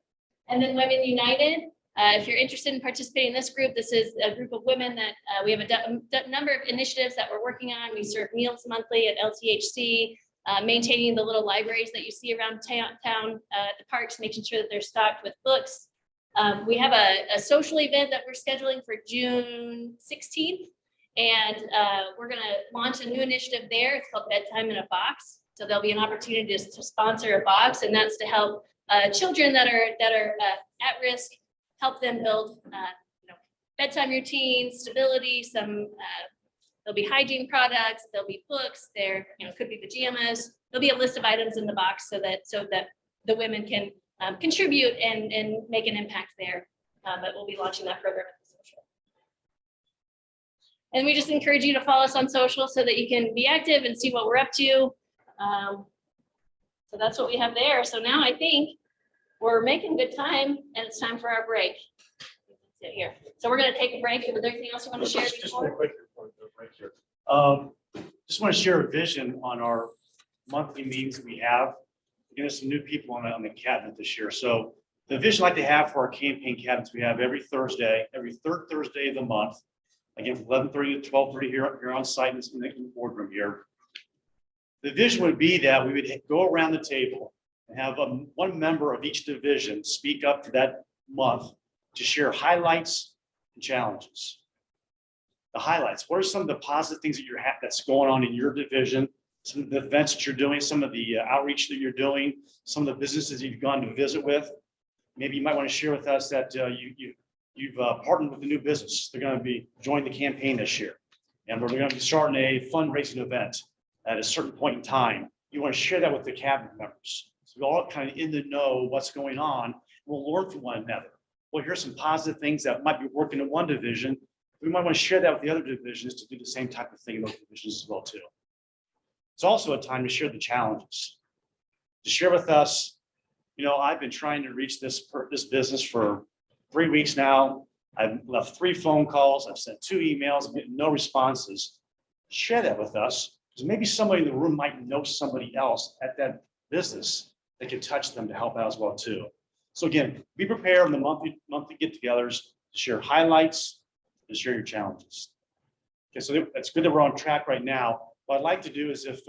[SPEAKER 18] And then Women United. If you're interested in participating in this group, this is a group of women that we have a number of initiatives that we're working on. We serve meals monthly at LTHC, maintaining the little libraries that you see around town at the parks, making sure that they're stocked with books. We have a social event that we're scheduling for June 16th, and we're going to launch a new initiative there. It's called Bedtime in a Box. So there'll be an opportunity to sponsor a box, and that's to help children that are at risk, help them build bedtime routines, stability, there'll be hygiene products, there'll be books, there could be pajamas. There'll be a list of items in the box so that the women can contribute and make an impact there. But we'll be launching that program at the social. And we just encourage you to follow us on social so that you can be active and see what we're up to. So that's what we have there. So now I think we're making good time, and it's time for our break. Sit here. So we're going to take a break. Is there anything else you want to share
[SPEAKER 1] Just real
[SPEAKER 18] before?
[SPEAKER 1] quick before we go break here. Just want to share a vision on our monthly meetings that we have. There's some new people on the cabinet this year. So the vision I'd like to have for our campaign cabinets, we have every third Thursday of the month. Again, from 11:30 to 12:30 here on site in the boardroom here. The vision would be that we would go around the table and have one member of each division speak up to that month to share highlights and challenges. The highlights, what are some of the positive things that that's going on in your division, some of the events that you're doing, some of the outreach that you're doing, some of the businesses you've gone to visit with. Maybe you might want to share with us that you've partnered with a new business. They're going to be joining the campaign this year. And we're going to be starting a fundraising event at a certain point in time. You want to share that with the cabinet members. So we're all kind of in the know what's going on. We'll learn from one another. Well, here's some positive things that might be working in one division. We might want to share that with the other divisions to do the same type of thing in those divisions as well too. It's also a time to share the challenges. To share with us, I've been trying to reach this business for 3 weeks now. I've left 3 phone calls. I've sent 2 emails. I'm getting no responses. Share that with us, because maybe somebody in the room might know somebody else at that business that can touch them to help out as well too. So again, be prepared in the monthly get-togethers to share highlights and share your challenges. Okay, so it's good that we're on track right now. What I'd like to do is if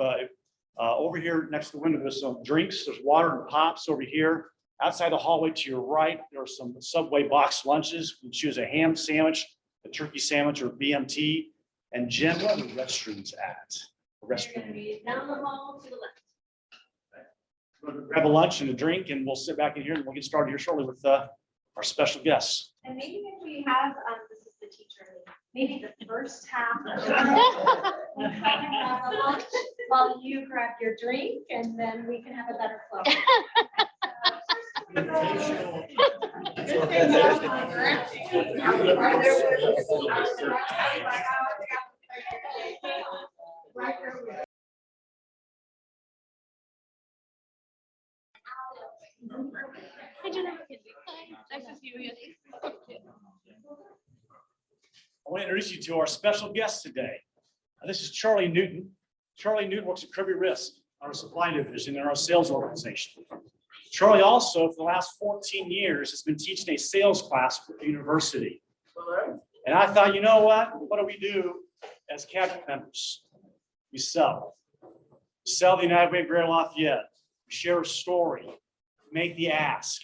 [SPEAKER 1] over here next to the window, there's some drinks, there's water and pops over here. Outside the hallway to your right, there are some Subway box lunches. You can choose a ham sandwich, a turkey sandwich, or BMT. And Jen, where are the restrooms at?
[SPEAKER 18] They're going to be down the hall to the left.
[SPEAKER 1] We're gonna grab a lunch and a drink, and we'll sit back in here and we'll get started here shortly with our special guests.
[SPEAKER 4] And maybe if we have, this is the teacher, maybe the first half of we'll have a lunch while you grab your drink, and then we can have a better flow.
[SPEAKER 18] Hi, Jennifer. Nice to see you.
[SPEAKER 1] I want to introduce you to our special guest today. This is Charlie Newton. Charlie Newton works at Kirby Risk, our supply division in our sales organization. Charlie also, for the last 14 years, has been teaching a sales class for the university. And I thought, you know what do we do as cabinet members? We sell. We sell the United Way of Greater Lafayette. We share a story, make the ask.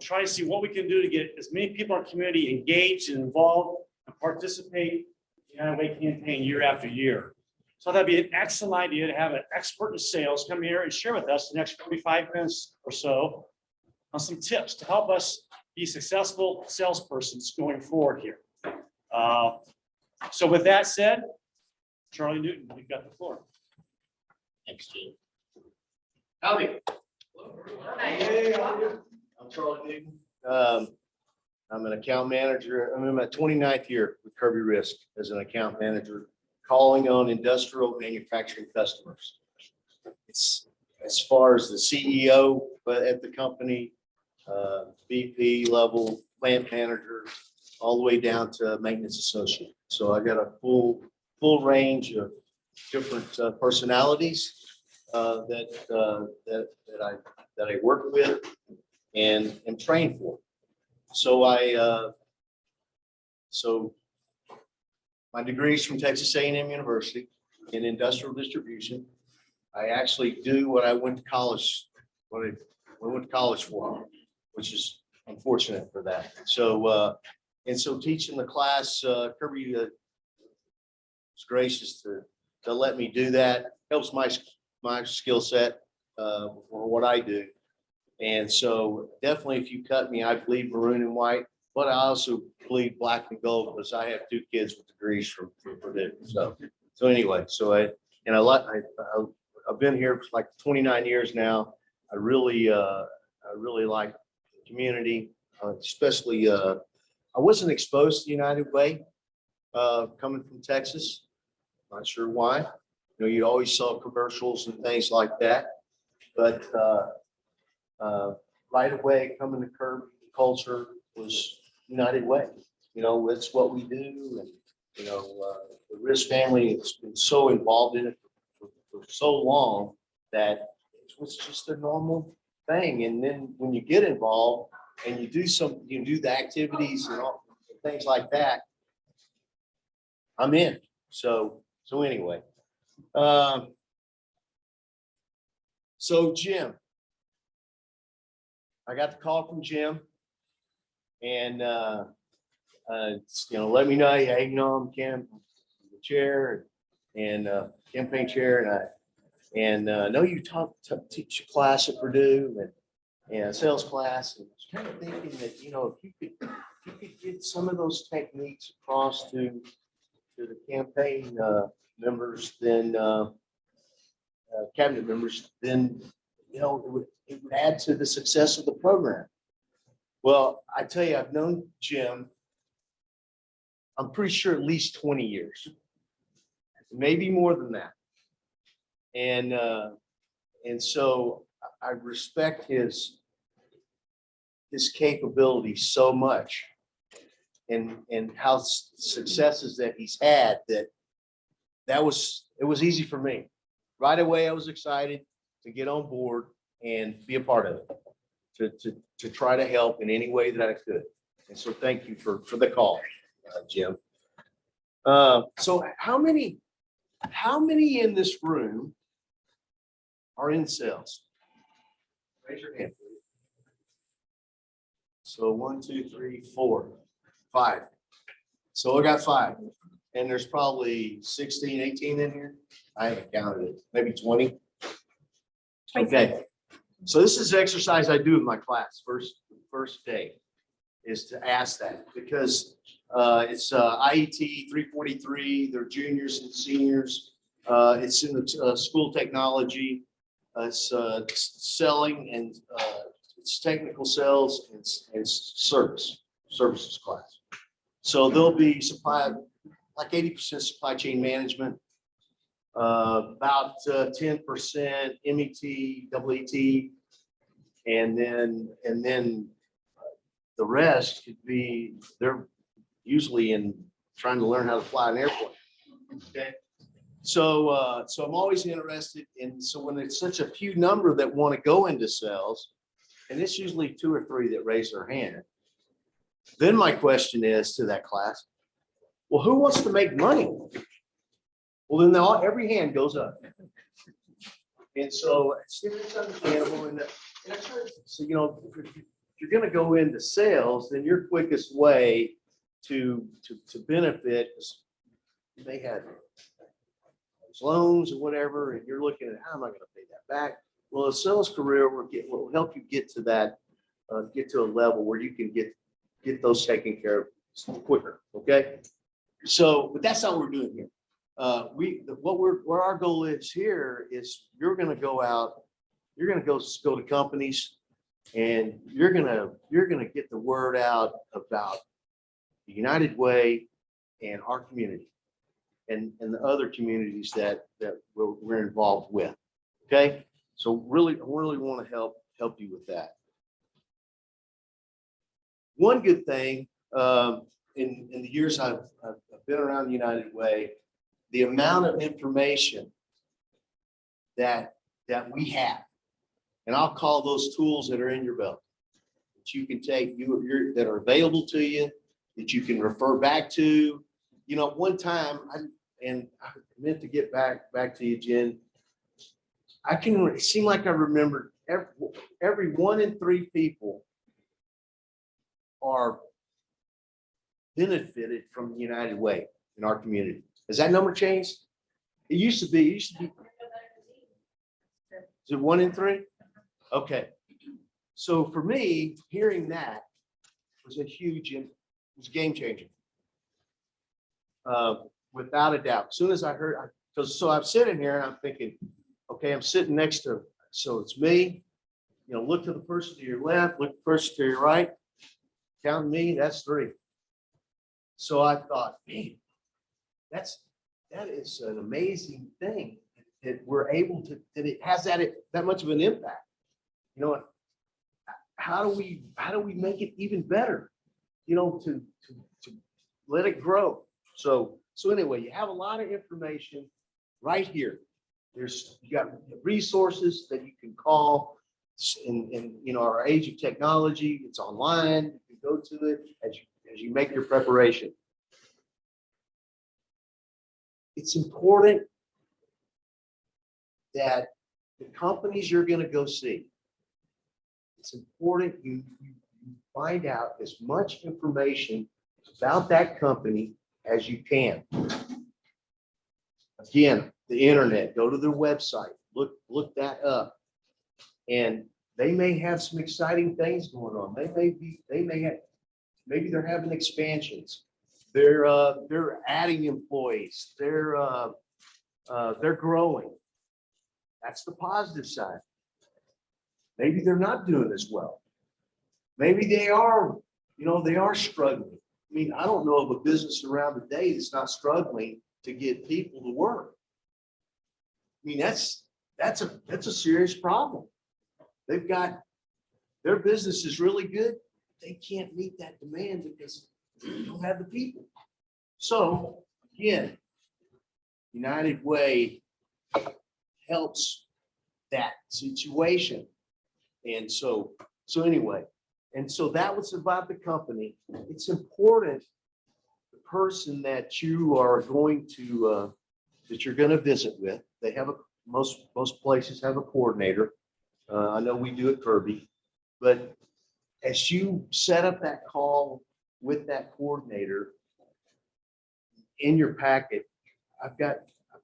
[SPEAKER 1] try to see what we can do to get as many people in our community engaged and involved and participate in the United Way campaign year after year. So that'd be an excellent idea to have an expert in sales come here and share with us the next 45 minutes or so on some tips to help us be successful salespersons going forward here. So with that said, Charlie Newton, you've got the floor.
[SPEAKER 6] Thanks, Jim.
[SPEAKER 1] Howdy.
[SPEAKER 20] I'm Charlie Newton. I'm an account manager. I'm in my 29th year with Kirby Risk as an account manager, calling on industrial manufacturing customers. It's as far as the CEO, but at the company, VP level, plant manager, all the way down to maintenance associate. So I got a full range of different personalities that I work with and train for. So so my degree is from Texas A&M University in industrial distribution. I actually do what I went to college, what I went to college for, which is unfortunate for that. So and so teaching the class, Kirby was gracious to let me do that. Helps my skill set for what I do. And so definitely if you cut me, I bleed maroon and white, but I also bleed black and gold because I have 2 kids with degrees from Purdue. So anyway, I've been here for like 29 years now. I really like the community, especially I wasn't exposed to United Way coming from Texas. Not sure why. You know, you always saw commercials and things like that, but right away coming to Kirby, culture was United Way. You know, it's what we do, and you know, the Risk family has been so involved in it for so long that it was just a normal thing. And then when you get involved and you do the activities and all things like that, I'm in. So anyway, so Jim, I got the call from Jim, and let me know, hey, I'm Cam, the chair and campaign chair, and know you teach a class at Purdue and a sales class, and I was kind of thinking that if you could get some of those techniques across to the campaign members, then cabinet members, then it would add to the success of the program. Well, I tell you, I've known Jim, I'm pretty sure at least 20 years, maybe more than that. And so I respect his capability so much, and how successes that he's had, it was easy for me. Right away, I was excited to get on board and be a part of it, to try to help in any way that I could. And so thank you for the call, Jim. So how many in this room are in sales? Raise your hand, please. So 1, 2, 3, 4, 5. So I got 5. And there's probably 16, 18 in here. I haven't counted it, maybe 20. Okay. So this is the exercise I do in my class first day, is to ask that, because it's IET 343, they're juniors and seniors. It's in the school technology. It's selling, and it's technical sales and services class. So there'll be like 80% supply chain management, about 10% MET, EET, and then the rest could be, they're usually in trying to learn how to fly an airplane. Okay. So I'm always interested in, so when it's such a few number that want to go into sales, and it's usually 2 or 3 that raise their hand, then my question is to that class, well, who wants to make money? Well, then every hand goes up. And so it's understandable. And I try to, so, if you're gonna go into sales, then your quickest way to benefit is you may have loans or whatever, and you're looking at how am I gonna pay that back? Well, a sales career will help you get to that, get to a level where you can get those taken care of quicker, okay? So, but that's not what we're doing here. Where our goal is here is you're gonna go out, you're gonna go to companies, and you're gonna get the word out about the United Way and our community and the other communities that we're involved with. Okay, so really want to help you with that. One good thing in the years I've been around the United Way, the amount of information that we have, and I'll call those tools that are in your belt that you can take, that are available to you, that you can refer back to. You know, one time, I meant to get back to you, Jen. It seemed like I remembered every 1 in 3 people are benefited from the United Way in our community. Has that number changed? It used to be. Is it 1 in 3? Okay. So for me, hearing that was it was a game changer. Without a doubt. As soon as I heard, so I'm sitting here and I'm thinking, okay, I'm sitting next to, so it's me, you know, look to the person to your left, look to the person to your right, count me, that's 3. So I thought, man, that is an amazing thing that we're able to, that it has that much of an impact. You know, how do we make it even better? You know, to let it grow. So anyway, you have a lot of information right here. You got resources that you can call in you know, our age of technology. It's online. You can go to it as you make your preparation. It's important that the companies you're going to go see, it's important you find out as much information about that company as you can. Again, the internet, go to their website, look that up. And they may have some exciting things going on. Maybe they're having expansions. They're adding employees. They're growing. That's the positive side. Maybe they're not doing as well. Maybe they are, you know, they are struggling. I mean, I don't know of a business around today that's not struggling to get people to work. I mean, that's a serious problem. They've got, their business is really good. They can't meet that demand because they don't have the people. So again, United Way helps that situation. And so anyway, and so that was about the company. It's important the person that you are going to that you're going to visit with. They have most places have a coordinator. I know we do at Kirby, but as you set up that call with that coordinator in your packet, I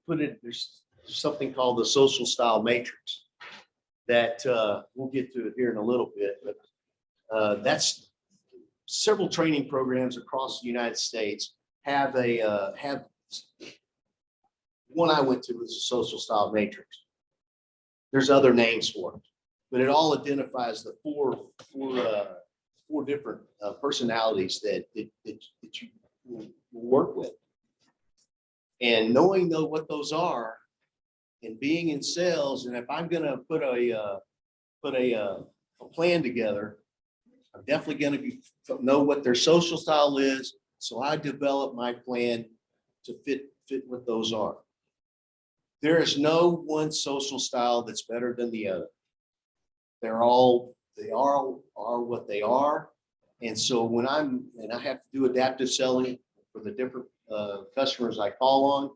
[SPEAKER 20] put it, there's something called the social style matrix that we'll get to it here in a little bit, but that's several training programs across the United States have one I went to was a social style matrix. There's other names for it, but it all identifies the four different personalities that you will work with. And knowing what those are and being in sales, and if I'm gonna put a plan together, I'm definitely gonna know what their social style is. So I develop my plan to fit what those are. There is no one social style that's better than the other. They are what they are. And so when I have to do adaptive selling for the different customers I call on,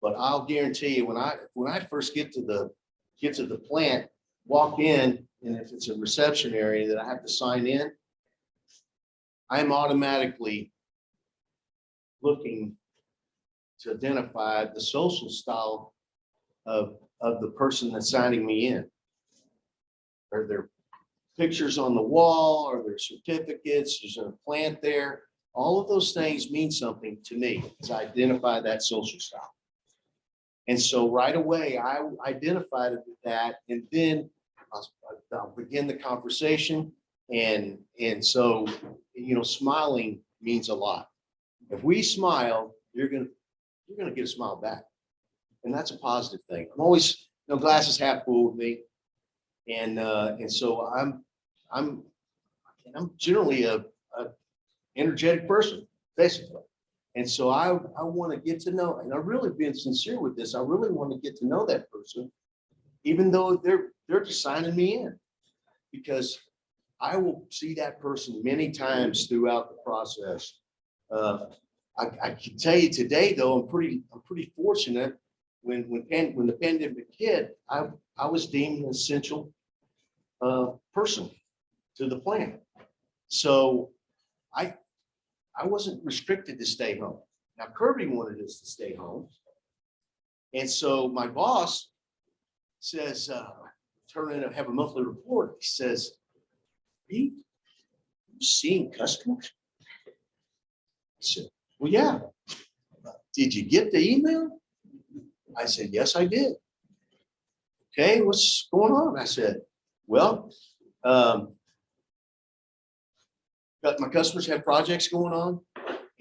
[SPEAKER 20] but I'll guarantee you when I first get to the plant, walk in, and if it's a reception area that I have to sign in, I'm automatically looking to identify the social style of the person that's signing me in. Are there pictures on the wall? Are there certificates? Is there a plant there? All of those things mean something to me as I identify that social style. And so right away, I identified that, and then I'll begin the conversation. And so, you know, smiling means a lot. If we smile, you're gonna get a smile back. And that's a positive thing. I'm always, you know, glasses half full with me. And so I'm generally a energetic person, basically. And so I want to get to know, and I'm really being sincere with this. I really want to get to know that person, even though they're just signing me in, because I will see that person many times throughout the process. I can tell you today, though, I'm pretty fortunate. When the pandemic hit, I was deemed an essential person to the plant. So I wasn't restricted to stay home. Now Kirby wanted us to stay home. And so my boss says, turn in and have a monthly report. He says, are you seeing customers? I said, well, yeah. Did you get the email? I said, yes, I did. Okay, what's going on? I said, well, but my customers have projects going on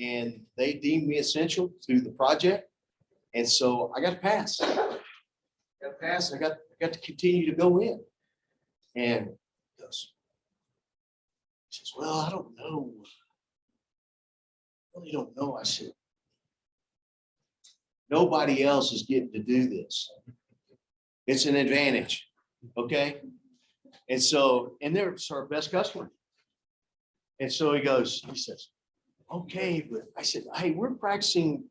[SPEAKER 20] and they deemed me essential to the project. And so I got to pass. I got to continue to go in. And he says, well, I don't know. I really don't know. I said, nobody else is getting to do this. It's an advantage. Okay. And so, and they're our best customer. And so he says, okay, but I said, hey, we're practicing,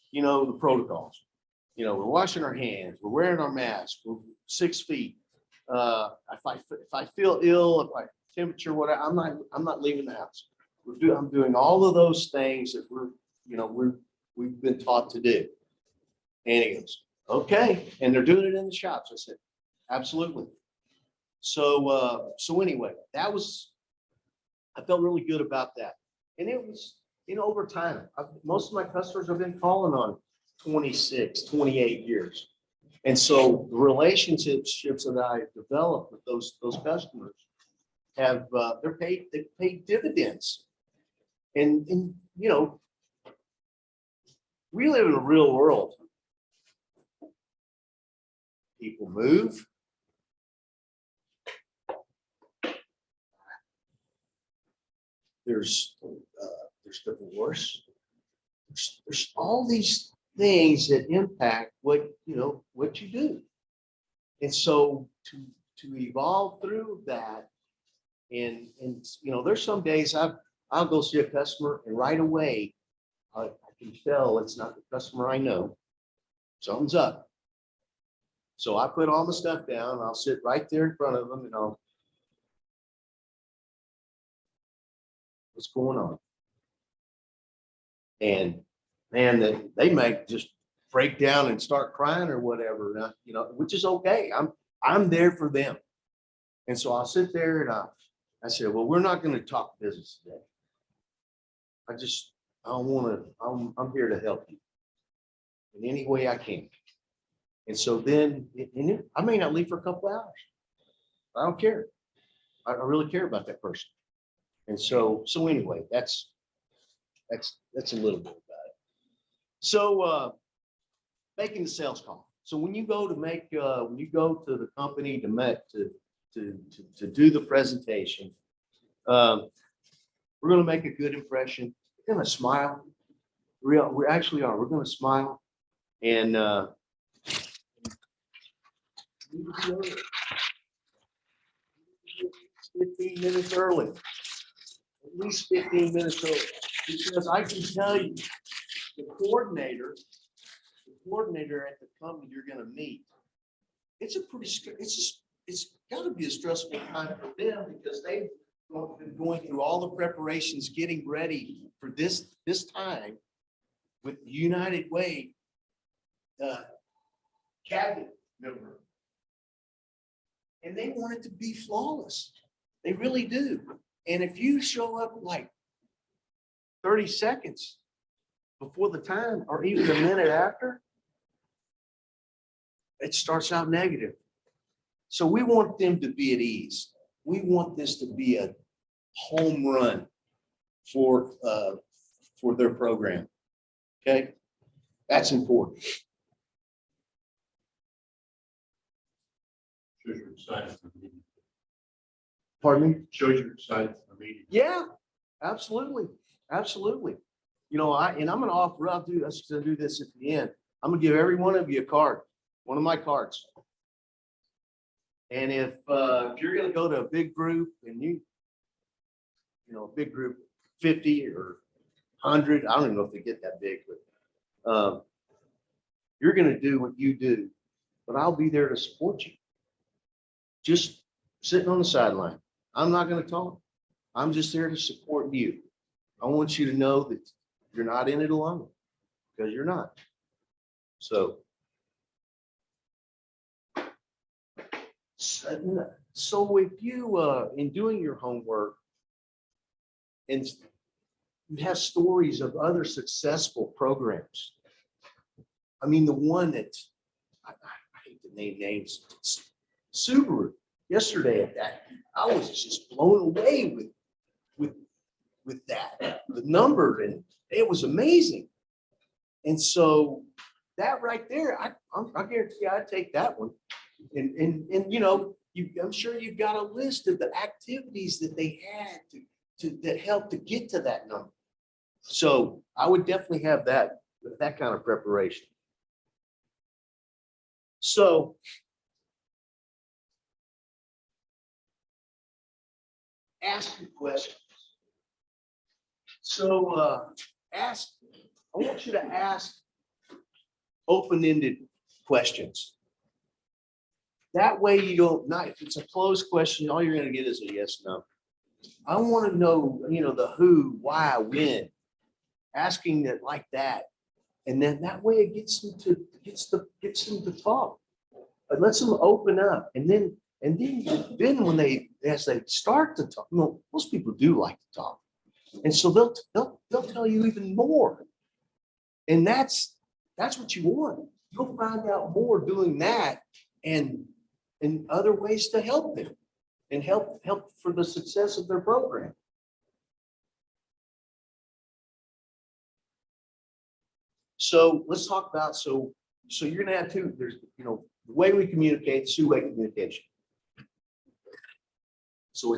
[SPEAKER 20] you know, the protocols. You know, we're washing our hands, we're wearing our masks, we're 6 feet. If I feel ill, if I temperature, whatever, I'm not leaving the house. I'm doing all of those things that we've been taught to do. And he goes, okay, and they're doing it in the shops. I said, absolutely. So anyway, I felt really good about that. And it was, you know, over time, most of my customers have been calling on 26, 28 years. And so the relationships that I developed with those customers have, they paid dividends. And, you know, we live in a real world. People move. There's divorce. There's all these things that impact what you do. And so to evolve through that, and you know, there's some days I'll go see a customer and right away I can tell it's not the customer I know. Something's up. So I put all the stuff down, I'll sit right there in front of them and I'll, what's going on? And man, they might just break down and start crying or whatever, you know, which is okay. I'm there for them. And so I'll sit there and I said, well, we're not going to talk business today. I'm here to help you in any way I can. And so then I may not leave for a couple of hours. I don't care. I really care about that person. And so anyway, that's a little bit about it. So making the sales call. So when you go to the company to do the presentation, we're going to make a good impression. We're going to smile. We actually are. We're going to smile and 15 minutes early. At least 15 minutes early. Because I can tell you, the coordinator at the company you're going to meet, it's it's gotta be a stressful time for them because they've been going through all the preparations, getting ready for this time with the United Way cabinet member. And they want it to be flawless. They really do. And if you show up like 30 seconds before the time or even a minute after, it starts out negative. So we want them to be at ease. We want this to be a home run for their program. Okay, that's important.
[SPEAKER 6] Shows you're excited for the meeting.
[SPEAKER 20] Pardon me?
[SPEAKER 6] Shows you're excited for the meeting.
[SPEAKER 20] Yeah, absolutely, absolutely. You know, I'm gonna offer up, I was gonna do this at the end. I'm gonna give every one of you a card, one of my cards. And if you're gonna go to a big group and you know, a big group, 50 or 100, I don't even know if they get that big, but you're gonna do what you do, but I'll be there to support you. Just sitting on the sideline. I'm not gonna talk. I'm just there to support you. I want you to know that you're not in it alone, because you're not. So if you, in doing your homework, and you have stories of other successful programs. I mean, the one that, I hate to name names, Subaru, yesterday at that, I was just blown away with that, the number, and it was amazing. And so that right there, I guarantee you I'd take that one. And you know, I'm sure you've got a list of the activities that they had that helped to get to that number. So I would definitely have that kind of preparation. So ask your questions. So I want you to ask open-ended questions. That way you don't, if it's a closed question, all you're gonna get is a yes, no. I want to know, you know, the who, why, when, asking it like that. And then that way it gets them to talk. It lets them open up. And then when as they start to talk, you know, most people do like to talk. And so they'll tell you even more. And that's what you want. You'll find out more doing that and other ways to help them and help for the success of their program. So let's talk about, so you're gonna have there's, you know, the way we communicate, two-way communication. So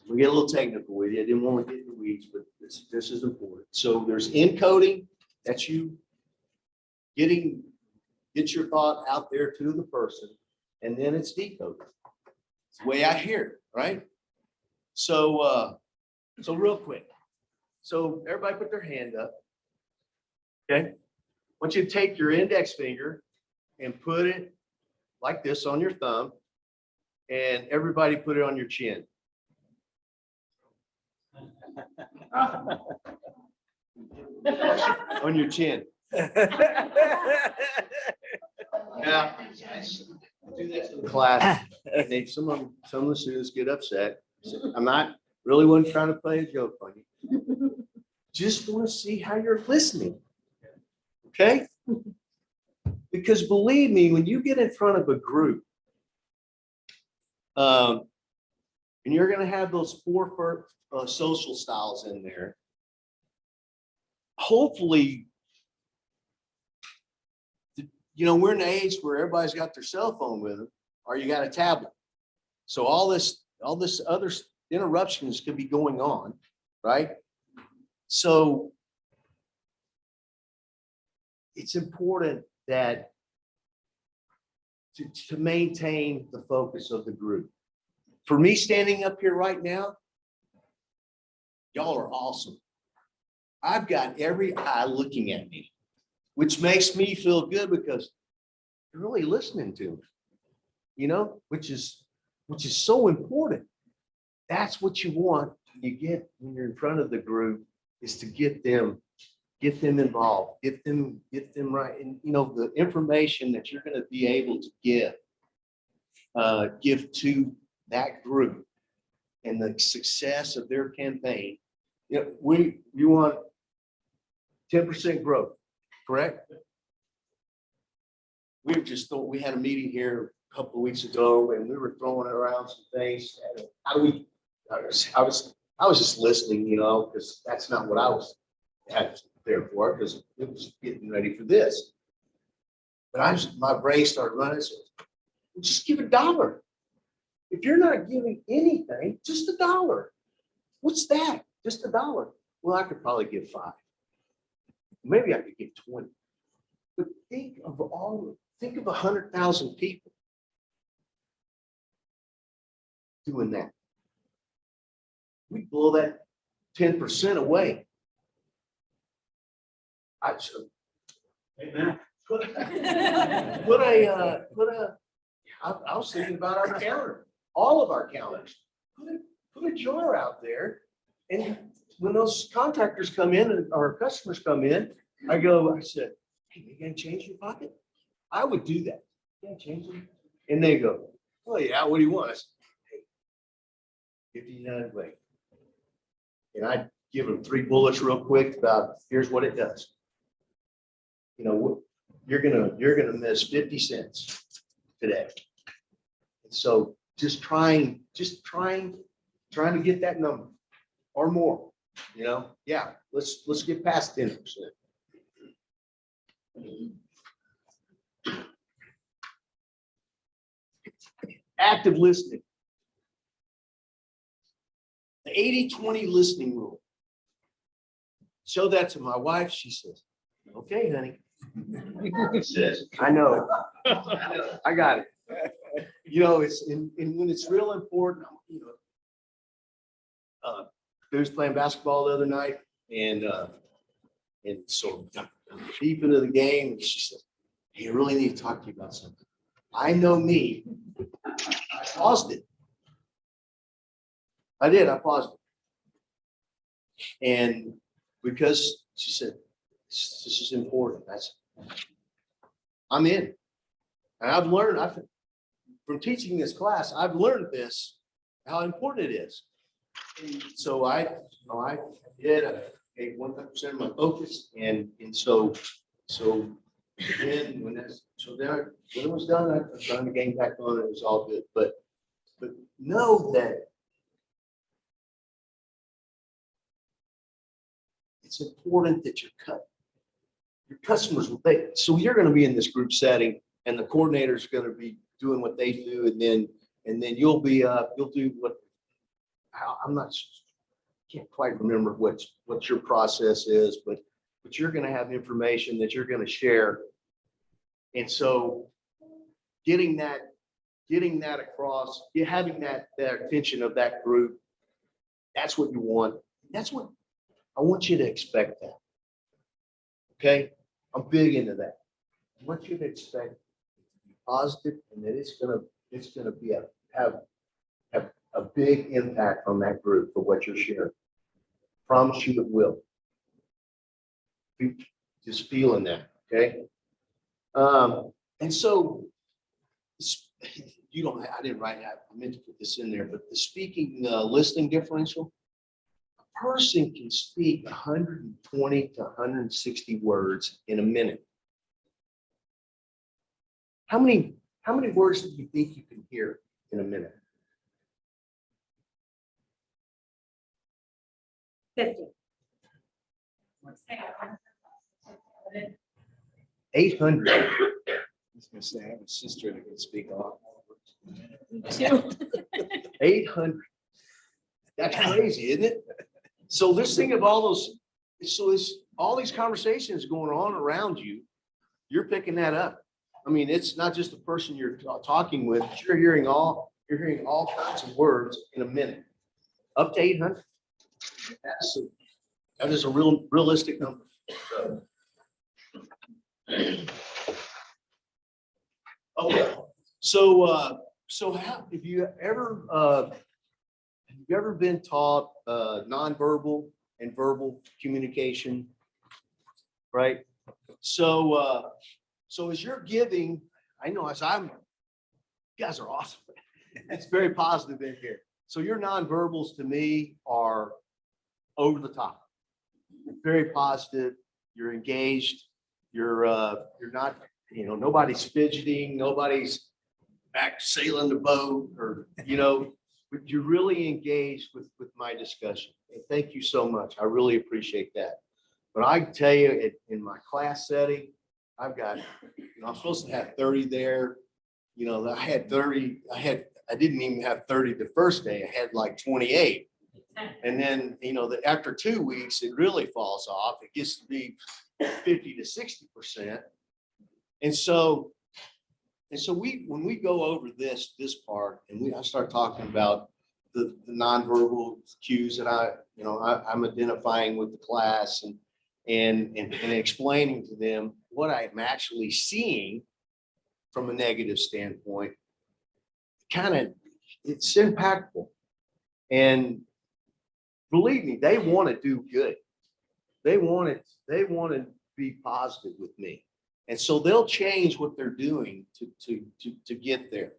[SPEAKER 20] we get a little technical with you. I didn't want to get in the weeds, but this is important. So there's encoding, that's you get your thought out there to the person, and then it's decoding. It's the way I hear it, right? So real quick. So everybody put their hand up. Okay. I want you to take your index finger and put it like this on your thumb, and everybody put it on your chin. On your chin. Now, do this in class. And some of the students get upset. I'm not really wasn't trying to play a joke on you. Just want to see how you're listening. Okay? Because believe me, when you get in front of a group, and you're going to have those four social styles in there, hopefully, you know, we're in an age where everybody's got their cell phone with them, or you got a tablet. So all this other interruptions could be going on, right? So it's important that to maintain the focus of the group. For me standing up here right now, y'all are awesome. I've got every eye looking at me, which makes me feel good because you're really listening to me, you know, which is which is so important. That's what you want. You get when you're in front of the group is to get them involved, get them right. And you know, the information that you're going to be able to give to that group and the success of their campaign. You know, you want 10% growth, correct? We just thought we had a meeting here a couple of weeks ago and we were throwing around some things. I was just listening, you know, because that's not what I was there for, because it was getting ready for this. But my brain started running. So just give $1. If you're not giving anything, just $1. What's that? Just $1. Well, I could probably give 5. Maybe I could give 20. But think of 100,000 people doing that. We blow that 10% away. I was thinking about our counter, all of our counters. Put a jar out there, and when those contractors come in and our customers come in, I said, hey, you gonna change your pocket? I would do that. You gonna change it? And they go, oh yeah, what do you want? I said, hey, 50 United Way. And I give them 3 bullets real quick about here's what it does. You know, you're gonna miss 50 cents today. And so just trying to get that number or more, you know, yeah, let's get past 10%. Active listening. The 80-20 listening rule. Show that to my wife. She says, okay, honey. I know. I got it. You know, when it's real important, you know, they was playing basketball the other night and so deep into the game, and she said, hey, I really need to talk to you about something. I know me. I paused it. I did. I paused it. And because she said, this is important. I'm in. And I've learned, from teaching this class, I've learned this, how important it is. And so I did, I gave 100% of my focus. And so then when it was done, I turned the game back on. It was all good. But know that it's important that your customers, so you're going to be in this group setting and the coordinator is going to be doing what they do. And then you'll do what, can't quite remember what your process is, but you're going to have information that you're going to share. And so getting that across, having that attention of that group, that's what you want. That's what I want you to expect that. Okay. I'm big into that. I want you to expect it to be positive and that it's gonna be have a big impact on that group for what you're sharing. Promise you it will. Just feeling that. Okay. And so I didn't write that. I meant to put this in there, but the speaking listening differential, a person can speak 120 to 160 words in a minute. How many words do you think you can hear in a minute?
[SPEAKER 15] 50.
[SPEAKER 20] 800. I was gonna say, I have a sister that can speak all.
[SPEAKER 15] Me too.
[SPEAKER 20] 800. That's crazy, isn't it? So let's think of all those. So all these conversations going on around you, you're picking that up. I mean, it's not just the person you're talking with. You're hearing all kinds of words in a minute. Up to 800. That is a realistic number. So So how, have you ever been taught nonverbal and verbal communication? Right? So as you're giving, I know as you guys are awesome. It's very positive in here. So your nonverbals to me are over the top. Very positive. You're engaged. You're not, nobody's fidgeting, nobody's back sailing the boat or, but you're really engaged with my discussion. And thank you so much. I really appreciate that. But I can tell you in my class setting, I've got, I'm supposed to have 30 there. I had 30, I didn't even have 30 the first day. I had like 28. And then, after 2 weeks, it really falls off. It gets to be 50 to 60%. And so when we go over this part and I start talking about the nonverbal cues that I'm identifying with the class and explaining to them what I'm actually seeing from a negative standpoint, it's impactful. And believe me, they want to do good. They want to be positive with me. And so they'll change what they're doing to get there.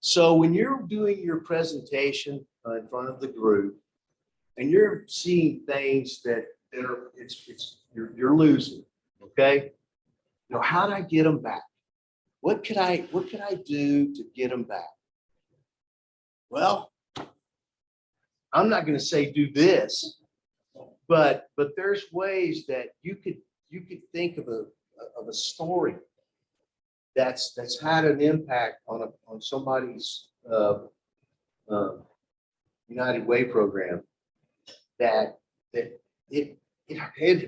[SPEAKER 20] So when you're doing your presentation in front of the group and you're seeing things that are, you're losing, okay? How do I get them back? What could I do to get them back? Well, I'm not going to say do this, but there's ways that you could think of a story that's had an impact on somebody's United Way program that it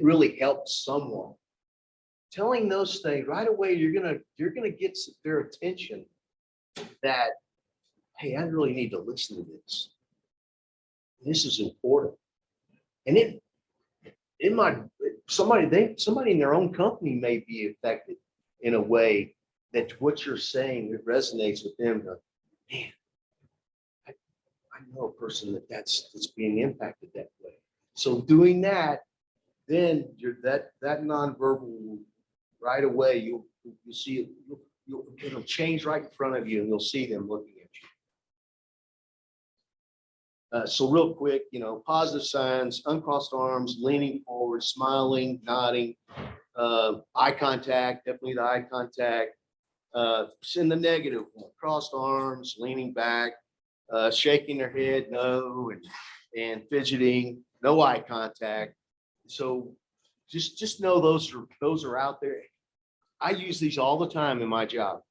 [SPEAKER 20] really helps someone. Telling those things right away, you're gonna get their attention that, hey, I really need to listen to this. This is important. And somebody in their own company may be affected in a way that what you're saying that resonates with them. Man, I know a person that's being impacted that way. So doing that, then that nonverbal right away, you'll see it. It'll change right in front of you, and you'll see them looking at you. So real quick, positive signs: uncrossed arms, leaning forward, smiling, nodding, eye contact, definitely the eye contact. In the negative one, crossed arms, leaning back, shaking their head, no, and fidgeting, no eye contact. So just know those are out there. I use these all the time in my job.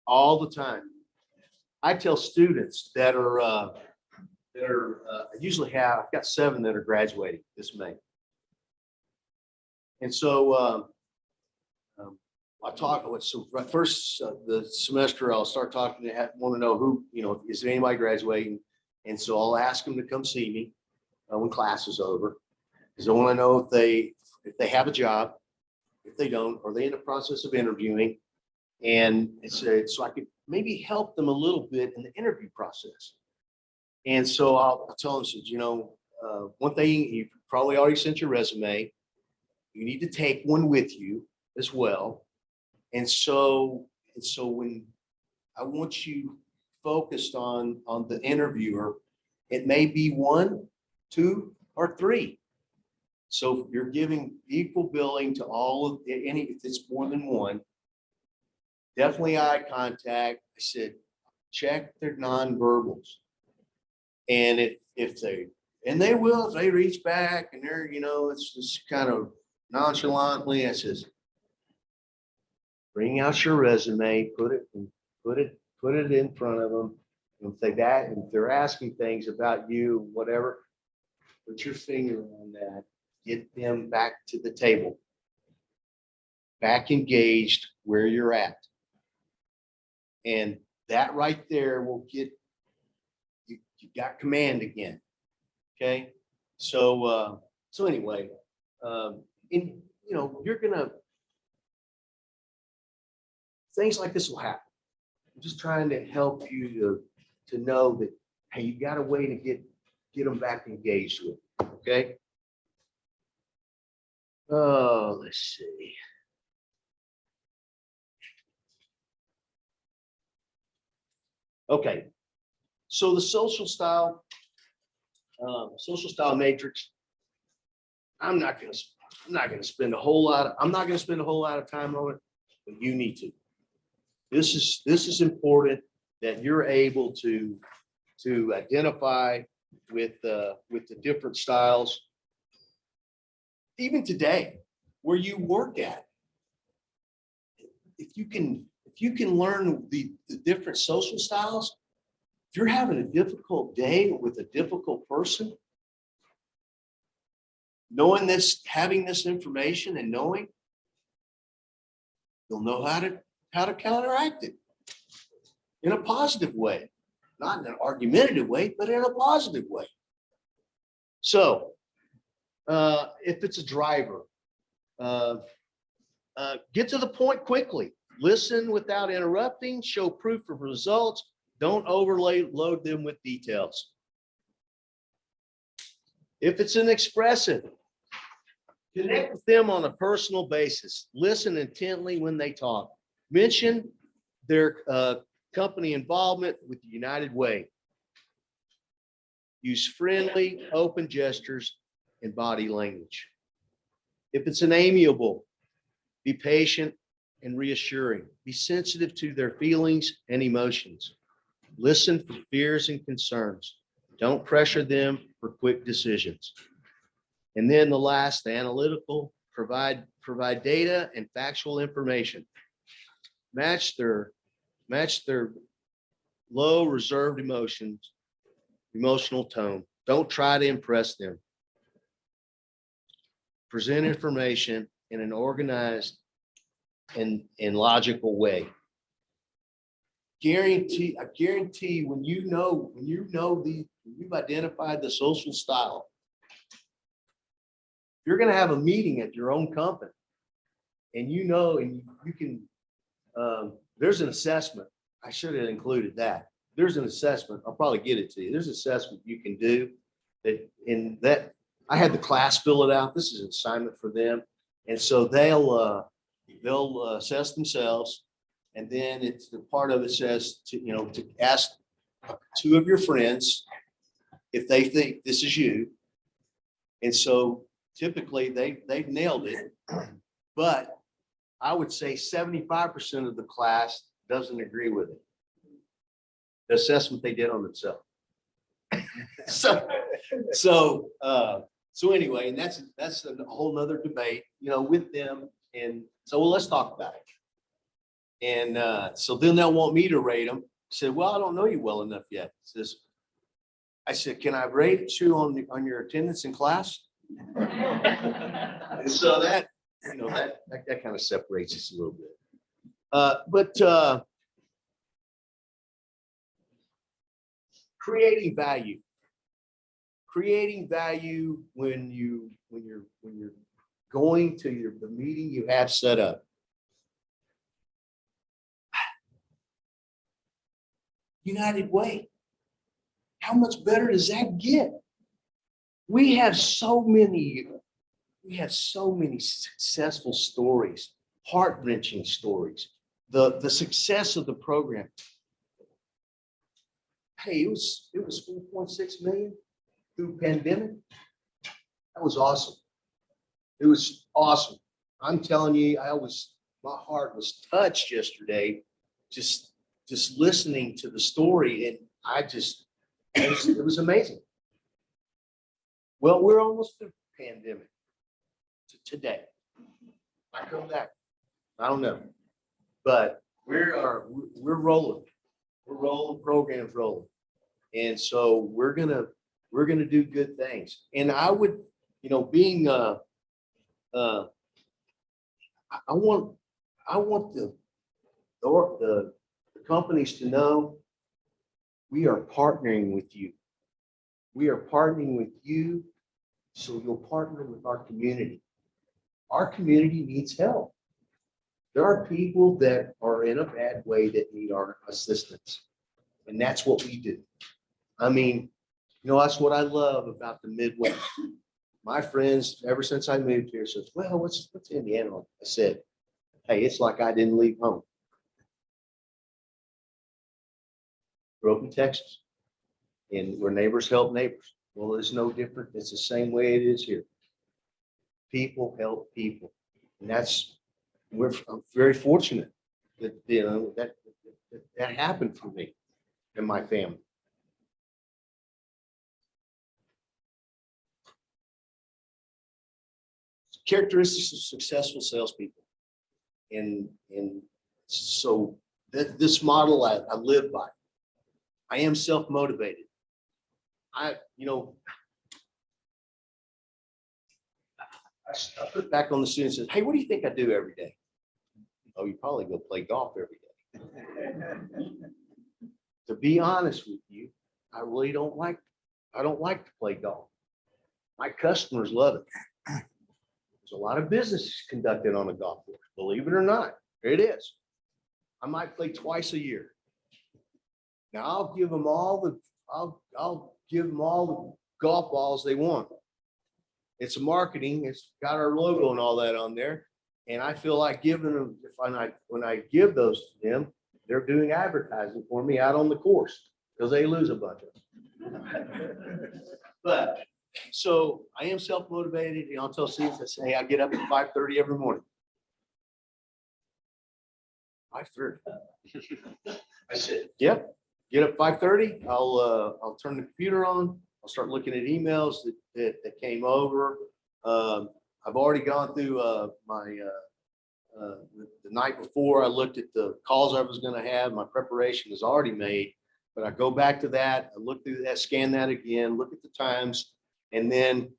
[SPEAKER 20] All the time. I tell students that are I usually I've got 7 that are graduating this May. And so I talk with first the semester, I'll start talking to want to know who, is there anybody graduating? And so I'll ask them to come see me when class is over. Because I want to know if they have a job, if they don't, are they in the process of interviewing? And so I could maybe help them a little bit in the interview process. And so I'll tell them, one thing, you've probably already sent your resume. You need to take one with you as well. And so when I want you focused on the interviewer, it may be 1, 2, or 3. So you're giving equal billing to all of if it's more than 1. Definitely eye contact. I said, check their nonverbals. And if they will, if they reach back and they're, it's just kind of nonchalantly, I says, bring out your resume, put it in front of them. And if they're asking things about you, whatever, put your finger on that, get them back to the table, back engaged where you're at. And that right there will get, you got command again. Okay. So anyway, you're things like this will happen. I'm just trying to help you to know that, hey, you got a way to get them back engaged with, okay? Oh, let's see. Okay, so the social style matrix. I'm not gonna spend a whole lot of time on it, but you need to. This is important that you're able to identify with the different styles. Even today, where you work at, if you can learn the different social styles, if you're having a difficult day with a difficult person, knowing this, having this information and knowing, you'll know how to counteract it in a positive way, not in an argumentative way, but in a positive way. So if it's a driver, get to the point quickly. Listen without interrupting, show proof of results. Don't overload them with details. If it's an expressive, connect with them on a personal basis. Listen intently when they talk. Mention their company involvement with the United Way. Use friendly, open gestures and body language. If it's an amiable, be patient and reassuring. Be sensitive to their feelings and emotions. Listen for fears and concerns. Don't pressure them for quick decisions. And then the last, the analytical, provide data and factual information. Match their low reserved emotional tone. Don't try to impress them. Present information in an organized and logical way. I guarantee when you've identified the social style, you're going to have a meeting at your own company, and you can. There's an assessment. I should have included that. There's an assessment. I'll probably get it to you. There's an assessment you can do that. I had the class fill it out. This is an assignment for them, and so they'll assess themselves, and then it's the part of it says to ask 2 of your friends if they think this is you, and so typically they've nailed it, but I would say 75% of the class doesn't agree with it. The assessment they did on themselves. So anyway, and that's a whole nother debate, with them. And so, well, let's talk about it. And so then they'll want me to rate them. I said, well, I don't know you well enough yet. I said, can I rate you on your attendance in class? And so that kind of separates us a little bit. But creating value when you're going to the meeting you have set up. United Way. How much better does that get? We have so many successful stories, heart-wrenching stories. The success of the program. Hey, it was 4.6 million through pandemic. That was awesome. It was awesome. I'm telling you, my heart was touched yesterday, just listening to the story, and it was amazing. Well, we're almost through the pandemic today. I come back. I don't know, but we're rolling. We're rolling, programs rolling, and so we're gonna do good things. And I would, being I want the companies to know we are partnering with you. We are partnering with you, so you'll partner with our community. Our community needs help. There are people that are in a bad way that need our assistance. And that's what we do. I mean, that's what I love about the Midwest. My friends, ever since I moved here, says, well, what's Indiana? I said, hey, it's like I didn't leave home. Grew up in Texas, and where neighbors help neighbors. Well, it's no different. It's the same way it is here. People help people. And I'm very fortunate that, that happened for me and my family. Characteristics of successful salespeople. And so this model I live by. I am self-motivated. I put back on the students and said, hey, what do you think I do every day? Oh, you probably go play golf every day. To be honest with you, I don't like to play golf. My customers love it. There's a lot of business conducted on a golf course, believe it or not. It is. I might play twice a year. Now I'll give them all the golf balls they want. It's a marketing. It's got our logo and all that on there. And I feel like giving them, when I give those to them, they're doing advertising for me out on the course because they lose a bunch of them. But so I am self-motivated. I'll tell students, I say, I get up at 5:30 every morning. 5:30. I said, yep. Get up 5:30. I'll turn the computer on. I'll start looking at emails that came over. I've already gone through the night before. I looked at the calls I was going to have. My preparation is already made, but I go back to that. I look through that, scan that again, look at the times, and then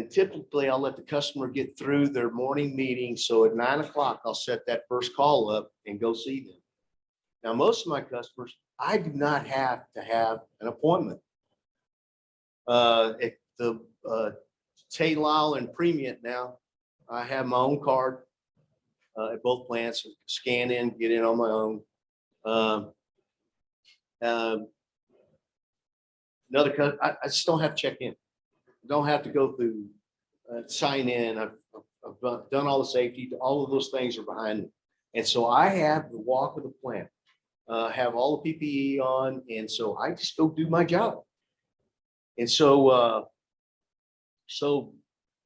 [SPEAKER 20] typically I'll let the customer get through their morning meeting. So at 9 o'clock, I'll set that first call up and go see them. Now, most of my customers, I do not have to have an appointment. At the Tate Lyle and Premium now, I have my own card at both plants, scan in, get in on my own. I just don't have to check in. Don't have to go through, sign in. I've done all the safety, all of those things are behind me. And so I have the walk of the plant, have all the PPE on. And so I just go do my job. And so, so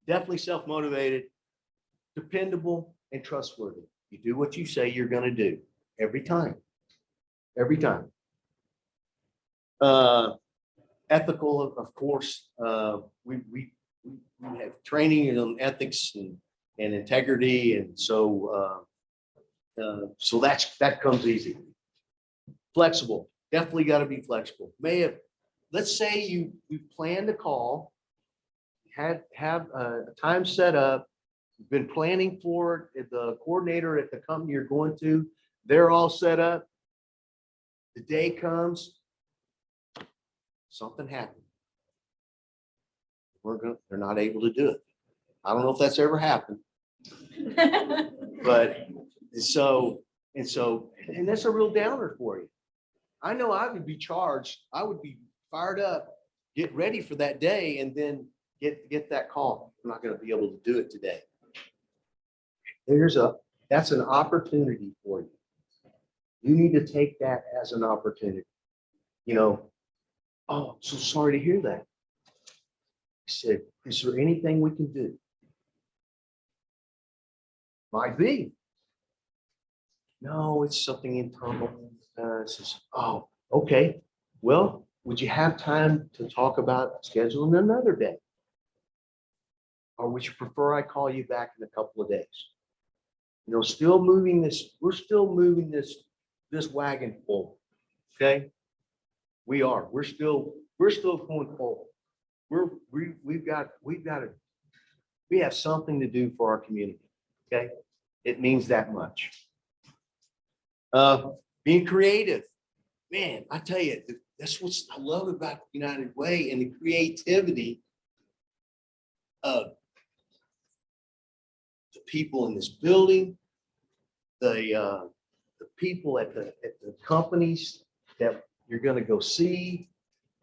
[SPEAKER 20] definitely self-motivated, dependable, and trustworthy. You do what you say you're going to do every time. Ethical, of course. We have training on ethics and integrity, and so that comes easy. Flexible, definitely got to be flexible. Let's say you planned a call, have a time set up, you've been planning for it. The coordinator at the company you're going to, they're all set up. The day comes, something happened. They're not able to do it. I don't know if that's ever happened. But and that's a real downer for you. I know I would be charged. I would be fired up, get ready for that day, and then get that call. I'm not going to be able to do it today. That's an opportunity for you. You need to take that as an opportunity. Oh, I'm so sorry to hear that. I said, is there anything we can do? Might be. No, it's something internal. Says, oh, okay. Well, would you have time to talk about scheduling another day? Or would you prefer I call you back in a couple of days? Still moving this, we're still moving this wagon forward. Okay? We are. We're still going forward. We have something to do for our community. Okay? It means that much. Being creative. Man, I tell you, that's what I love about the United Way and the creativity of the people in this building, the people at the companies that you're gonna go see.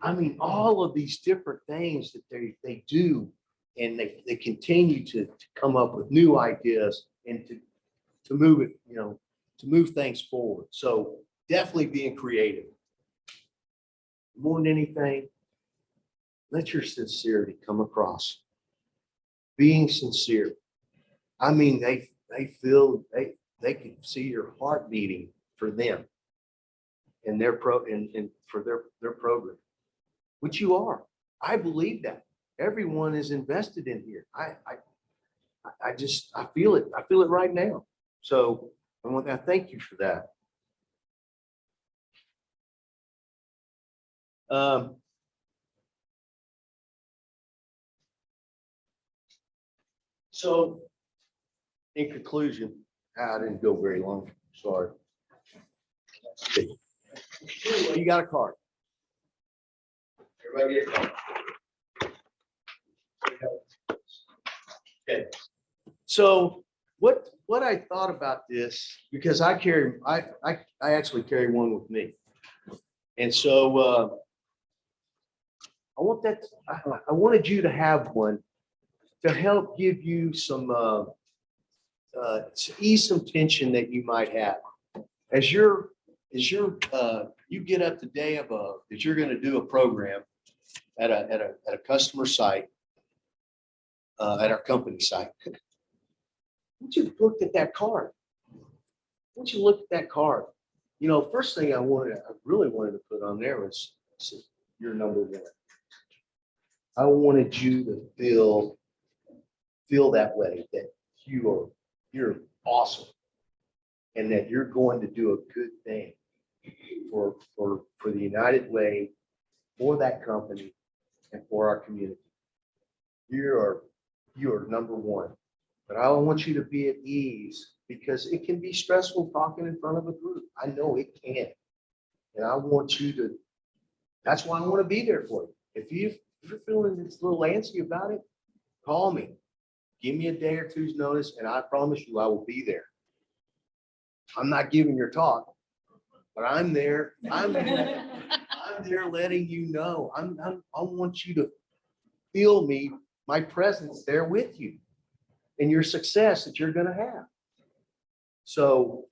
[SPEAKER 20] I mean, all of these different things that they do, and they continue to come up with new ideas and to move it, to move things forward. So definitely being creative. More than anything, let your sincerity come across. Being sincere. I mean, they feel, they can see your heart beating for them and their and for their program, which you are. I believe that. Everyone is invested in here. I feel it. I feel it right now. So I thank you for that. So in conclusion, I didn't go very long, sorry. You got a card. Everybody get a card. Okay. So what I thought about this, because I actually carry one with me. And so I wanted you to have one to help give you some to ease some tension that you might have as you get up the day of that you're going to do a program at a customer site, at our company site. Once you've looked at that card, once you look at that card, first thing I really wanted to put on there was your number one. I wanted you to feel that way, that you're awesome and that you're going to do a good thing for the United Way, for that company, and for our community. You are number one. But I want you to be at ease because it can be stressful talking in front of a group. I know it can. And I want you to, that's why I want to be there for you. If you're feeling this little antsy about it, call me. Give me a day or two's notice, and I promise you I will be there. I'm not giving your talk, but I'm there. I'm there letting you know. I want you to feel my presence there with you and your success that you're going to have. So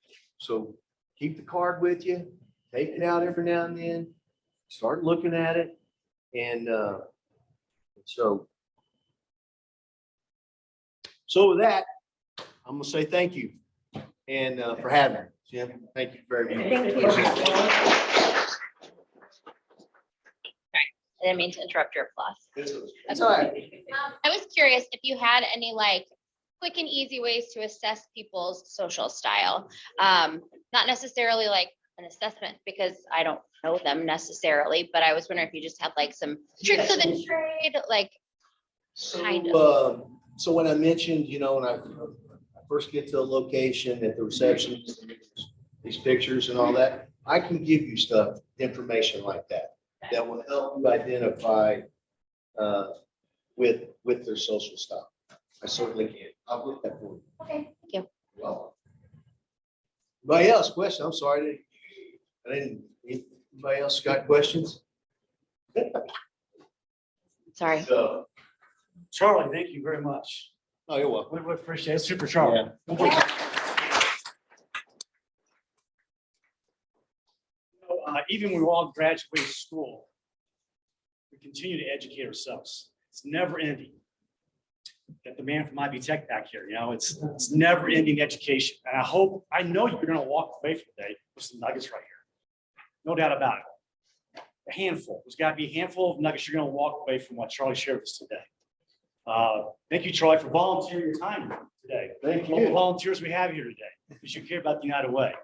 [SPEAKER 20] keep the card with you, take it out every now and then, start looking at it. And so with that, I'm going to say thank you and for having me. Jim, thank you very much.
[SPEAKER 11] Thank you. I didn't mean to interrupt your applause.
[SPEAKER 20] That's all right.
[SPEAKER 11] I was curious if you had any quick and easy ways to assess people's social style. Not necessarily like an assessment because I don't know them necessarily, but I was wondering if you just had some tricks of the trade, kind of.
[SPEAKER 20] So when I mentioned, when I first get to a location at the reception, these pictures and all that, I can give you information like that will help you identify with their social style. I certainly can. I'll look that for you.
[SPEAKER 11] Okay, thank you.
[SPEAKER 20] Well, anybody else question? I'm sorry. Anybody else got questions?
[SPEAKER 11] Sorry.
[SPEAKER 20] So,
[SPEAKER 1] Charlie, thank you very much.
[SPEAKER 20] oh, you're welcome.
[SPEAKER 1] We appreciate it. Super Charlie. Even when we all graduate school, we continue to educate ourselves. It's never ending. Got the man from IB Tech back here, it's never ending education. And I know you're going to walk away from today with some nuggets right here. No doubt about it. A handful. There's got to be a handful of nuggets you're going to walk away from what Charlie shared with us today. Thank you, Charlie, for volunteering your time today.
[SPEAKER 20] Thank
[SPEAKER 1] All the
[SPEAKER 20] you.
[SPEAKER 1] volunteers we have here today, because you care about the United Way.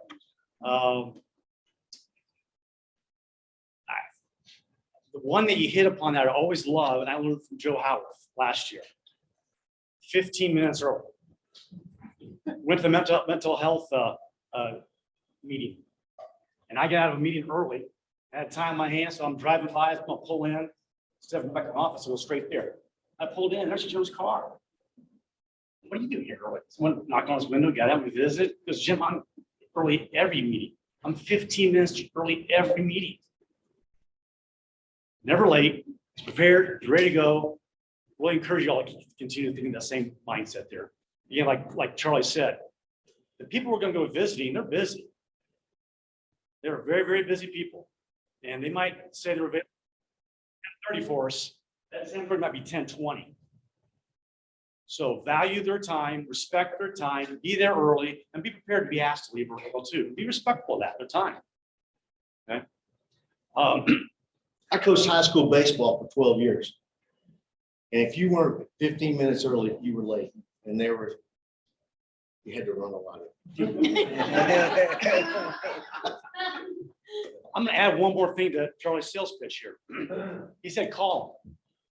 [SPEAKER 1] The one that you hit upon that I always love, and I learned from Joe Howarth last year, 15 minutes early. Went to the mental health meeting. And I got out of a meeting early, had time in my hands, so I'm driving by, I'm gonna pull in, instead of back in the office, I go straight there. I pulled in, there's Jim's car. What do you do here? Someone knocked on his window, got out, we visit, because Jim, I'm early every meeting. I'm 15 minutes early every meeting. Never late, prepared, ready to go. Really encourage you all to continue thinking that same mindset there. Again, like Charlie said, the people we're going to go visiting, they're busy. They're very, very busy people. And they might say they're available at 30 for us. That same might be 10, 20. So value their time, respect their time, be there early, and be prepared to be asked to leave early too. Be respectful of that, their time. Okay.
[SPEAKER 20] I coached high school baseball for 12 years. And if you weren't 15 minutes early, you were late. And you had to run a lot.
[SPEAKER 1] I'm going to add one more thing to Charlie's sales pitch here. He said, call.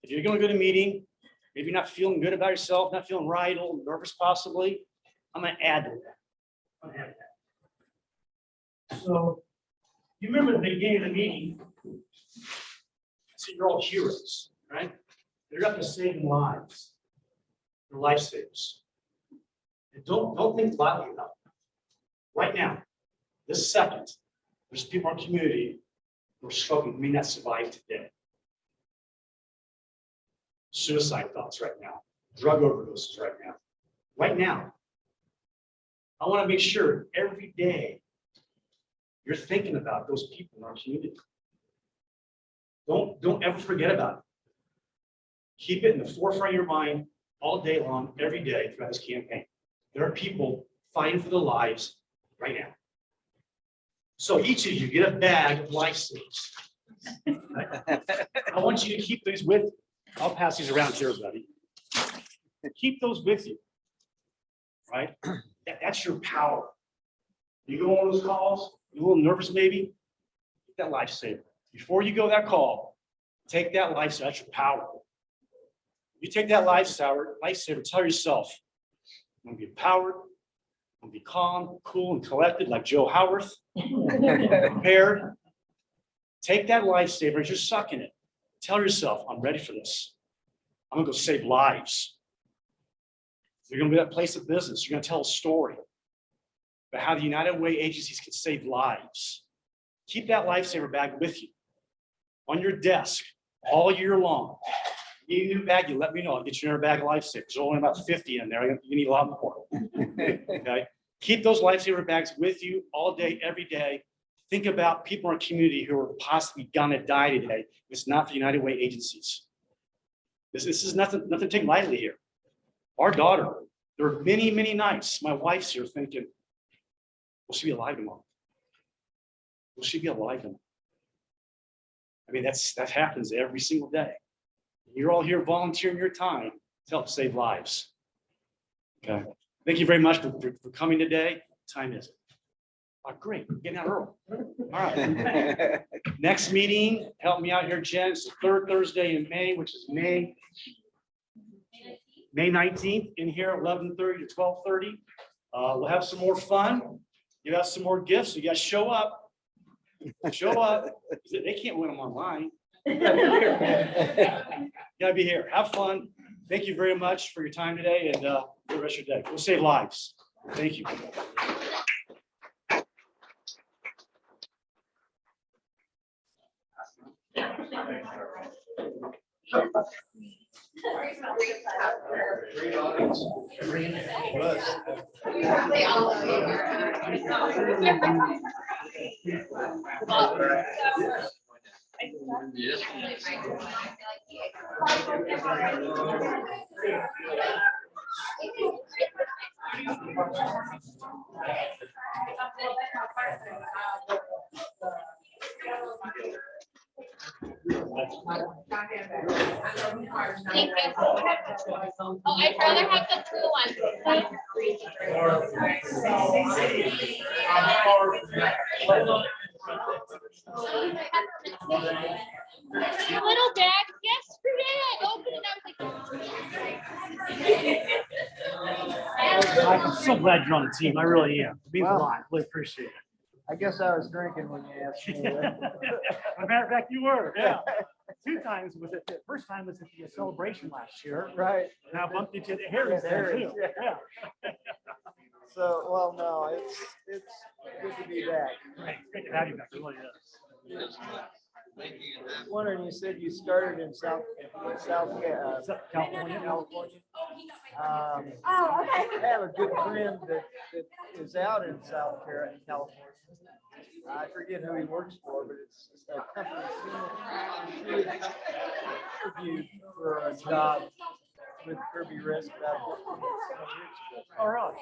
[SPEAKER 1] If you're going to go to a meeting, maybe you're not feeling good about yourself, not feeling right, a little nervous possibly, I'm going to add to that. So you remember the beginning of the meeting, so you're all heroes, right? They're up to saving lives. They're lifesavers. And don't think lightly about it. Right now, this second, there's people in our community who are struggling, may not survive today. Suicide thoughts right now, drug overdoses right now. Right now, I want to make sure every day you're thinking about those people in our community. Don't ever forget about it. Keep it in the forefront of your mind all day long, every day throughout this campaign. There are people fighting for their lives right now. So each of you get a bag of life savers. I want you to keep these with you. I'll pass these around to everybody. Keep those with you, right? That's your power. You go on those calls, you're a little nervous maybe, get that lifesaver. Before you go that call, take that lifesaver, that's your power. You take that lifesaver, tell yourself, I'm gonna be empowered, I'm gonna be calm, cool, and collected like Joe Howarth, prepared. Take that lifesaver as you're sucking it. Tell yourself, I'm ready for this. I'm gonna go save lives. You're gonna be at a place of business. You're gonna tell a story about how the United Way agencies can save lives. Keep that lifesaver bag with you on your desk all year long. You need a new bag, you let me know. I'll get you another bag of lifesavers. There's only about 50 in there. You need a lot more. Okay. Keep those lifesaver bags with you all day, every day. Think about people in our community who are possibly gonna die today. It's not the United Way agencies. This is nothing to take lightly here. Our daughter, there are many, many nights, my wife's here thinking, will she be alive tomorrow? Will she be alive tomorrow? I mean, that happens every single day. You're all here volunteering your time to help save lives. Okay. Thank you very much for coming today. What time is it? Oh, great, we're getting out early. All right. Next meeting, help me out here, Jen. It's the third Thursday in May, which is May 19th in here, 11:30 to 12:30. We'll have some more fun. You have some more gifts. So you guys show up. Show up. They can't win them online. You gotta be here. Have fun. Thank you very much for your time today and for the rest of your day. We'll save lives. Thank you.
[SPEAKER 20] Great audience.
[SPEAKER 11] Thank you. Oh, I'd rather have the blue one. Your little bag, yesterday I opened it,
[SPEAKER 1] I'm so glad you're on the team. I really am. It means a lot. Really appreciate it.
[SPEAKER 2] I guess I was drinking when you asked me.
[SPEAKER 1] As a matter of fact, you were, yeah. 2 times was it, the first time was at the celebration last year.
[SPEAKER 2] Right.
[SPEAKER 1] Now I bumped into the Harry's there too.
[SPEAKER 2] Yeah.
[SPEAKER 1] Yeah.
[SPEAKER 2] So, well, no, it's Good to be back.
[SPEAKER 12] Great to have you back. It really is.
[SPEAKER 2] Wondering, you said you started in California.
[SPEAKER 12] California.
[SPEAKER 16] Oh, okay.
[SPEAKER 2] I have a good friend that is out in California. I forget who he works for, but it's a company he interviewed for a job with Kirby Risk about 15 years ago.
[SPEAKER 12] All right.